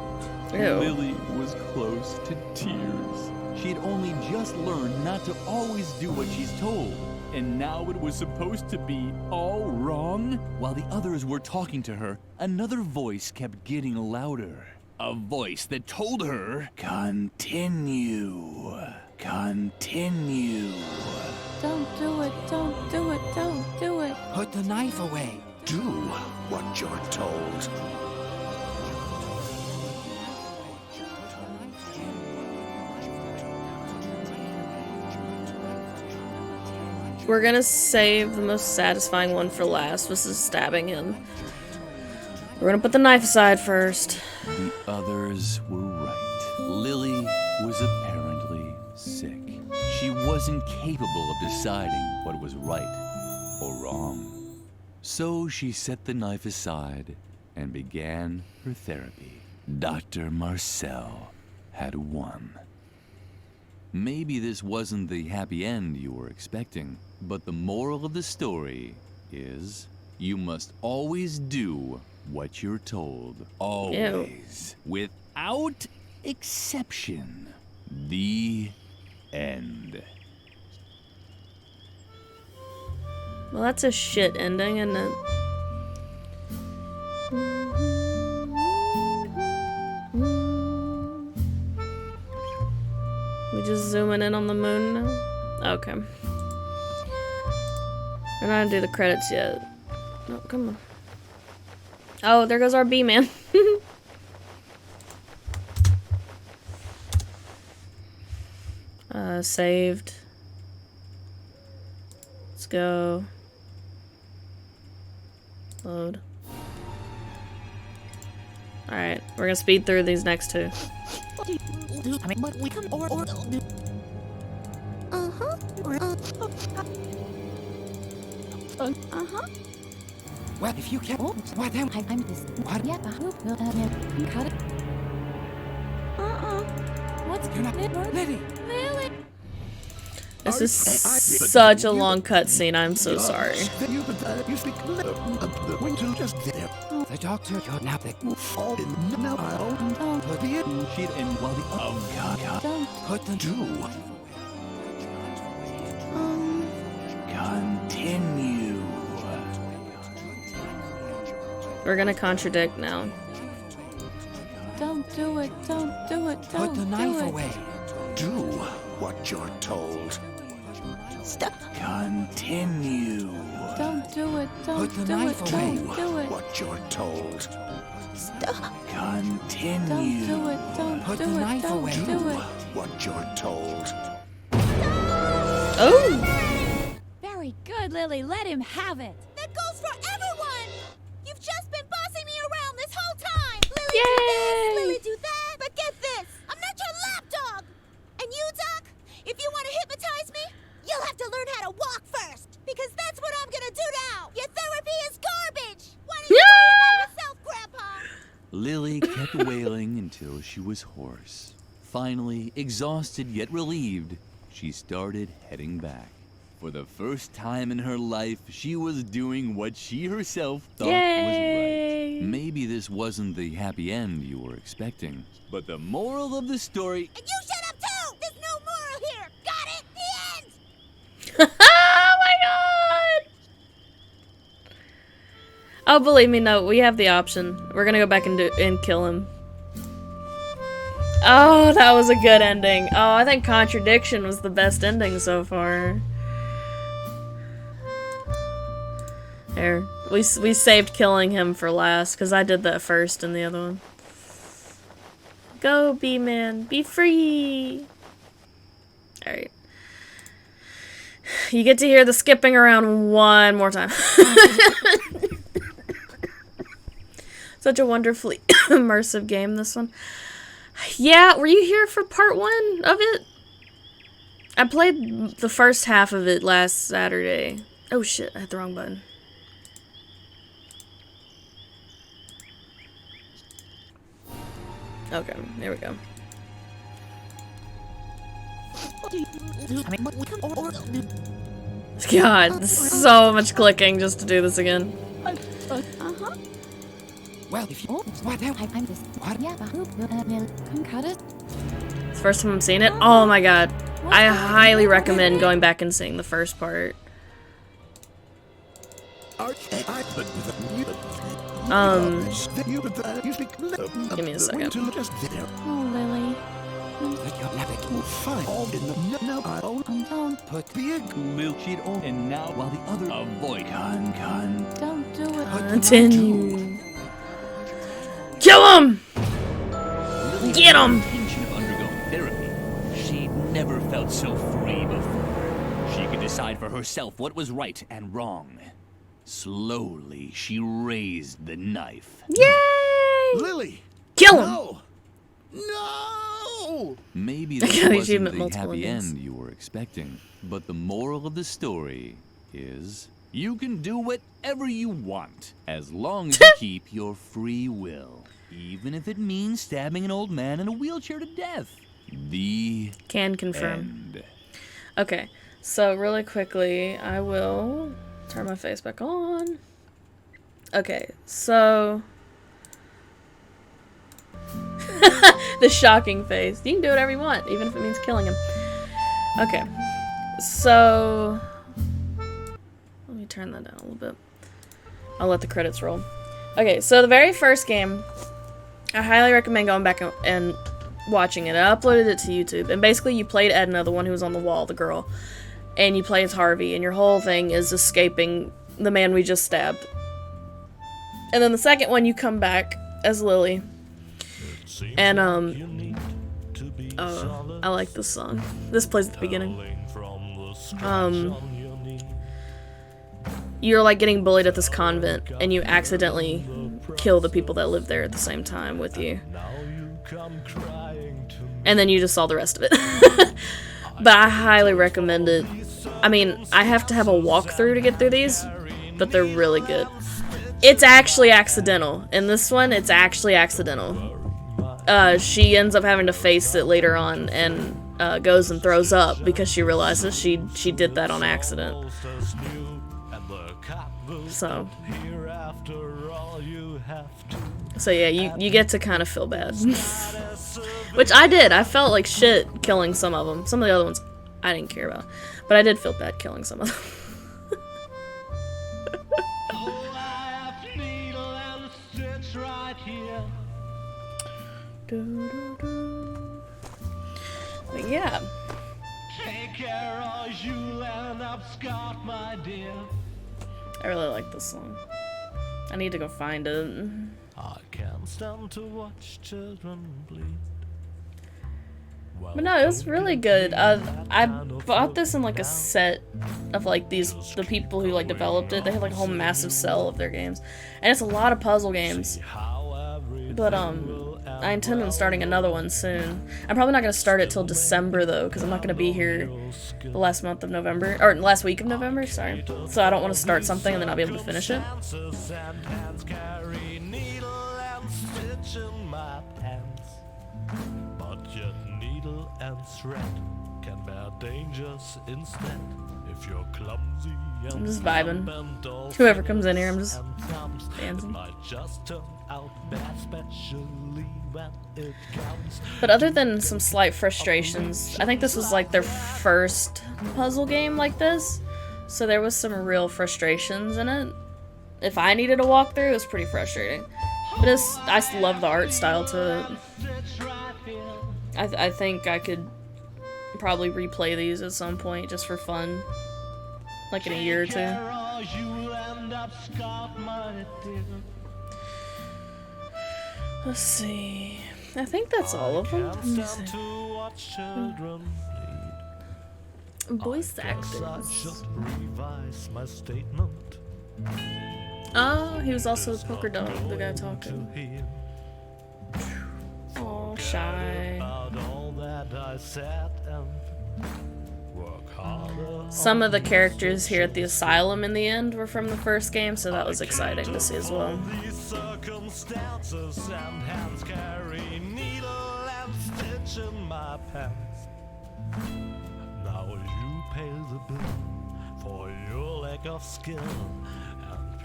Speaker 4: Lily was close to tears. She had only just learned not to always do what she's told. And now it was supposed to be all wrong? While the others were talking to her, another voice kept getting louder. A voice that told her, continue. Continue.
Speaker 10: Don't do it. Don't do it. Don't do it.
Speaker 12: Put the knife away.
Speaker 8: Do what you're told.
Speaker 1: We're gonna save the most satisfying one for last, which is stabbing him. We're gonna put the knife aside first.
Speaker 4: The others were right. Lily was apparently sick. She wasn't capable of deciding what was right or wrong. So she set the knife aside and began her therapy. Dr. Marcel had won. Maybe this wasn't the happy end you were expecting, but the moral of the story is you must always do what you're told. Always.
Speaker 1: Ew.
Speaker 4: Without exception. The end.
Speaker 1: Well, that's a shit ending, isn't it? We just zooming in on the moon now? Okay. We're not gonna do the credits yet. No, come on. Oh, there goes our B-man. Saved. Let's go. Load. Alright, we're gonna speed through these next two.
Speaker 18: But we can
Speaker 12: Well, if you can't, what then?
Speaker 10: I'm this.
Speaker 12: What?
Speaker 10: Yeah, cut it. What's
Speaker 12: You're not Lily.
Speaker 10: Lily?
Speaker 1: This is such a long cutscene. I'm so sorry.
Speaker 12: The doctor, you're now the
Speaker 4: She'd end while the
Speaker 10: Don't.
Speaker 12: put the
Speaker 4: continue.
Speaker 1: We're gonna contradict now.
Speaker 10: Don't do it. Don't do it. Don't
Speaker 12: put the knife
Speaker 10: do it.
Speaker 12: away.
Speaker 8: Do what you're told.
Speaker 10: Stop.
Speaker 4: Continue.
Speaker 10: Don't do it. Don't
Speaker 12: Put the
Speaker 10: do
Speaker 12: knife
Speaker 10: it.
Speaker 12: away.
Speaker 10: Don't do it.
Speaker 8: What you're told.
Speaker 10: Stop.
Speaker 4: Continue.
Speaker 10: Don't do it. Don't
Speaker 12: Put
Speaker 10: do
Speaker 12: the
Speaker 10: it.
Speaker 12: knife
Speaker 10: Don't
Speaker 12: away.
Speaker 10: do it.
Speaker 8: What you're told.
Speaker 1: Oh!
Speaker 10: Very good, Lily. Let him have it. That goes for everyone. You've just been bossing me around this whole time. Lily do this, Lily do that. But get this, I'm not your lapdog. And you, Doc, if you want to hypnotize me, you'll have to learn how to walk first. Because that's what I'm gonna do now. Your therapy is garbage. Why don't you worry about yourself, Grandpa?
Speaker 4: Lily kept wailing until she was hoarse. Finally, exhausted yet relieved, she started heading back. For the first time in her life, she was doing what she herself thought was right. Maybe this wasn't the happy end you were expecting, but the moral of the story...
Speaker 10: And you shut up too! There's no moral here! Got it? The end!
Speaker 1: Oh my god! Oh, believe me, no, we have the option. We're gonna go back and kill him. Oh, that was a good ending. Oh, I think Contradiction was the best ending so far. There. We saved killing him for last, because I did that first in the other one. Go, B-Man. Be free! Alright. You get to hear the skipping around one more time. Such a wonderfully immersive game, this one. Yeah, were you here for part 1 of it? I played the first half of it last Saturday. Oh shit, I hit the wrong button. Okay, there we go. God, so much clicking just to do this again.
Speaker 10: Uh-huh.
Speaker 12: Well, if you... What?
Speaker 10: I'm just... Cut it.
Speaker 1: It's the first time I'm seeing it. Oh my god. I highly recommend going back and seeing the first part. Give me a second.
Speaker 10: Oh, Lily.
Speaker 12: Don't put
Speaker 4: big milkshake on, and now while the other avoid.
Speaker 10: Don't do it.
Speaker 1: Continue. Kill him! Get him!
Speaker 4: Intention of undergoing therapy. She'd never felt so free before. She could decide for herself what was right and wrong. Slowly, she raised the knife.
Speaker 1: Yay!
Speaker 8: Lily!
Speaker 1: Kill him!
Speaker 8: No! No!
Speaker 4: Maybe
Speaker 1: I
Speaker 4: this
Speaker 1: got the
Speaker 4: wasn't
Speaker 1: achievement
Speaker 4: the
Speaker 1: multiple
Speaker 4: happy
Speaker 1: endings.
Speaker 4: end you were expecting, but the moral of the story is you can do whatever you want as long as you keep your free will, even if it means stabbing an old man in a wheelchair to death. The
Speaker 1: Can confirm.
Speaker 4: end.
Speaker 1: Okay, so really quickly, I will turn my face back on. Okay, so... the shocking face. You can do whatever you want, even if it means killing him. Okay, so... let me turn that down a little bit. I'll let the credits roll. Okay, so the very first game, I highly recommend going back and watching it. I uploaded it to YouTube, and basically you played Edna, the one who was on the wall, the girl, and you play as Harvey, and your whole thing is escaping the man we just stabbed. And then the second one, you come back as Lily, and I like this song. This plays at the beginning. You're like getting bullied at this convent, and you accidentally kill the people that live there at the same time with you. And then you just saw the rest of it. But I highly recommend it. I mean, I have to have a walkthrough to get through these, but they're really good. It's actually accidental. In this one, it's actually accidental. She ends up having to face it later on, and goes and throws up because she realizes she did that on accident. So yeah, you get to kind of feel bad. Which I did. I felt like shit killing some of them. Some of the other ones I didn't care about. But I did feel bad killing some of them. But yeah. Take care of you and Scott, my dear. I really like this song. I need to go find it.
Speaker 14: I can't stand to watch children bleed.
Speaker 1: But no, it was really good. I bought this in like a set of like the people who like developed it. They had like a whole massive cell of their games, and it's a lot of puzzle games. But I intend on starting another one soon. I'm probably not gonna start it till December though, because I'm not gonna be here the last month of November, or last week of November. Sorry. So I don't want to start something and then not be able to finish it.
Speaker 14: And thread can bear dangers instead if you're clumsy.
Speaker 1: I'm just vibing. Whoever comes in here, I'm just dancing. But other than some slight frustrations, I think this was like their first puzzle game like this, so there was some real frustrations in it. If I needed a walkthrough, it was pretty frustrating. But I love the art style to it. I think I could probably replay these at some point just for fun, like in a year or two. Let's see. I think that's all of them. Voice actors. Oh, he was also the poker dog, the guy talking. Oh, shy. Some of the characters here at the asylum in the end were from the first game, so that was exciting to see as well.
Speaker 14: Now you pay the bill for your lack of skill.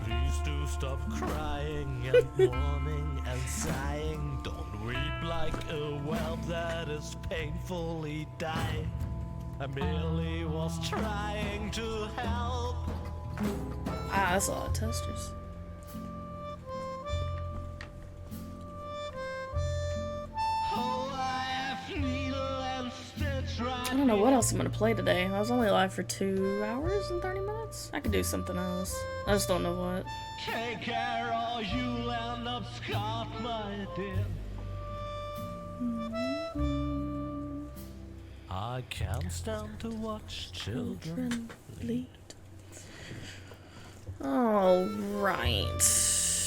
Speaker 14: Please do stop crying and mourning and sighing. Don't weep like a whelp that is painfully dying. I merely was trying to help.
Speaker 1: Ah, that's a lot of testers. I don't know what else I'm gonna play today. I was only live for 2 hours and 30 minutes. I could do something else. I just don't know what.
Speaker 14: Take care or you'll end up scarred, my dear. I can't stand to watch children bleed.
Speaker 1: Alright.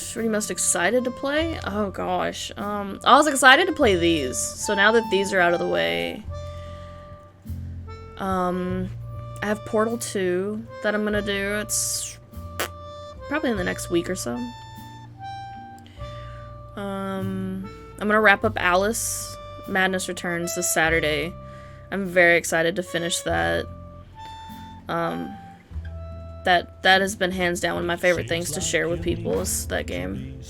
Speaker 1: What are you most excited to play? Oh gosh. I was excited to play these. So now that these are out of the way, I have Portal 2 that I'm gonna do. It's probably in the next week or so. I'm gonna wrap up Alice Madness Returns this Saturday. I'm very excited to finish that. That has been hands down one of my favorite things to share with people is that game.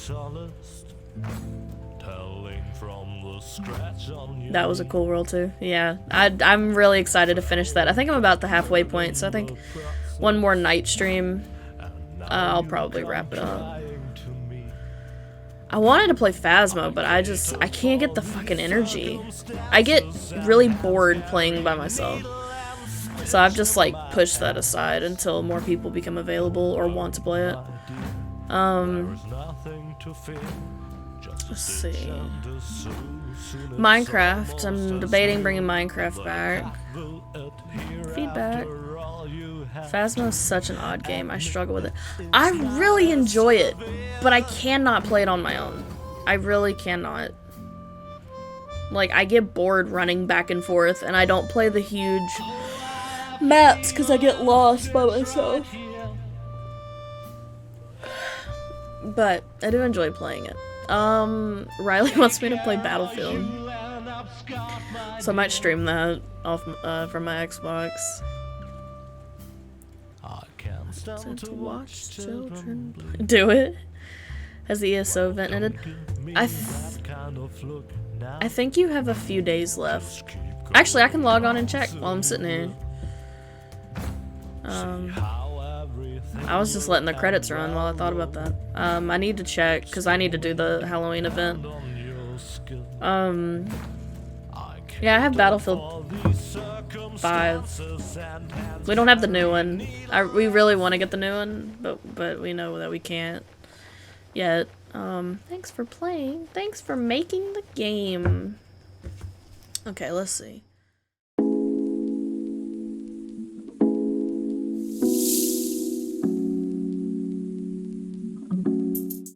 Speaker 1: That was a cool world too. Yeah, I'm really excited to finish that. I think I'm about the halfway point, so I think one more night stream, I'll probably wrap it up. I wanted to play Phasmo, but I can't get the fucking energy. I get really bored playing by myself. So I've just like pushed that aside until more people become available or want to play it. Let's see. Minecraft. I'm debating bringing Minecraft back. Feedback. Phasmo is such an odd game. I struggle with it. I really enjoy it, but I cannot play it on my own. I really cannot. Like, I get bored running back and forth, and I don't play the huge maps because I get lost by myself. But I do enjoy playing it. Riley wants me to play Battlefield, so I might stream that off from my Xbox. To watch children play. Do it. Has the ESO event ended? I think you have a few days left. Actually, I can log on and check while I'm sitting here. I was just letting the credits run while I thought about that. I need to check because I need to do the Halloween event. Yeah, I have Battlefield 5. We don't have the new one. We really want to get the new one, but we know that we can't. yet. Thanks for playing. Thanks for making the game. Okay, let's see.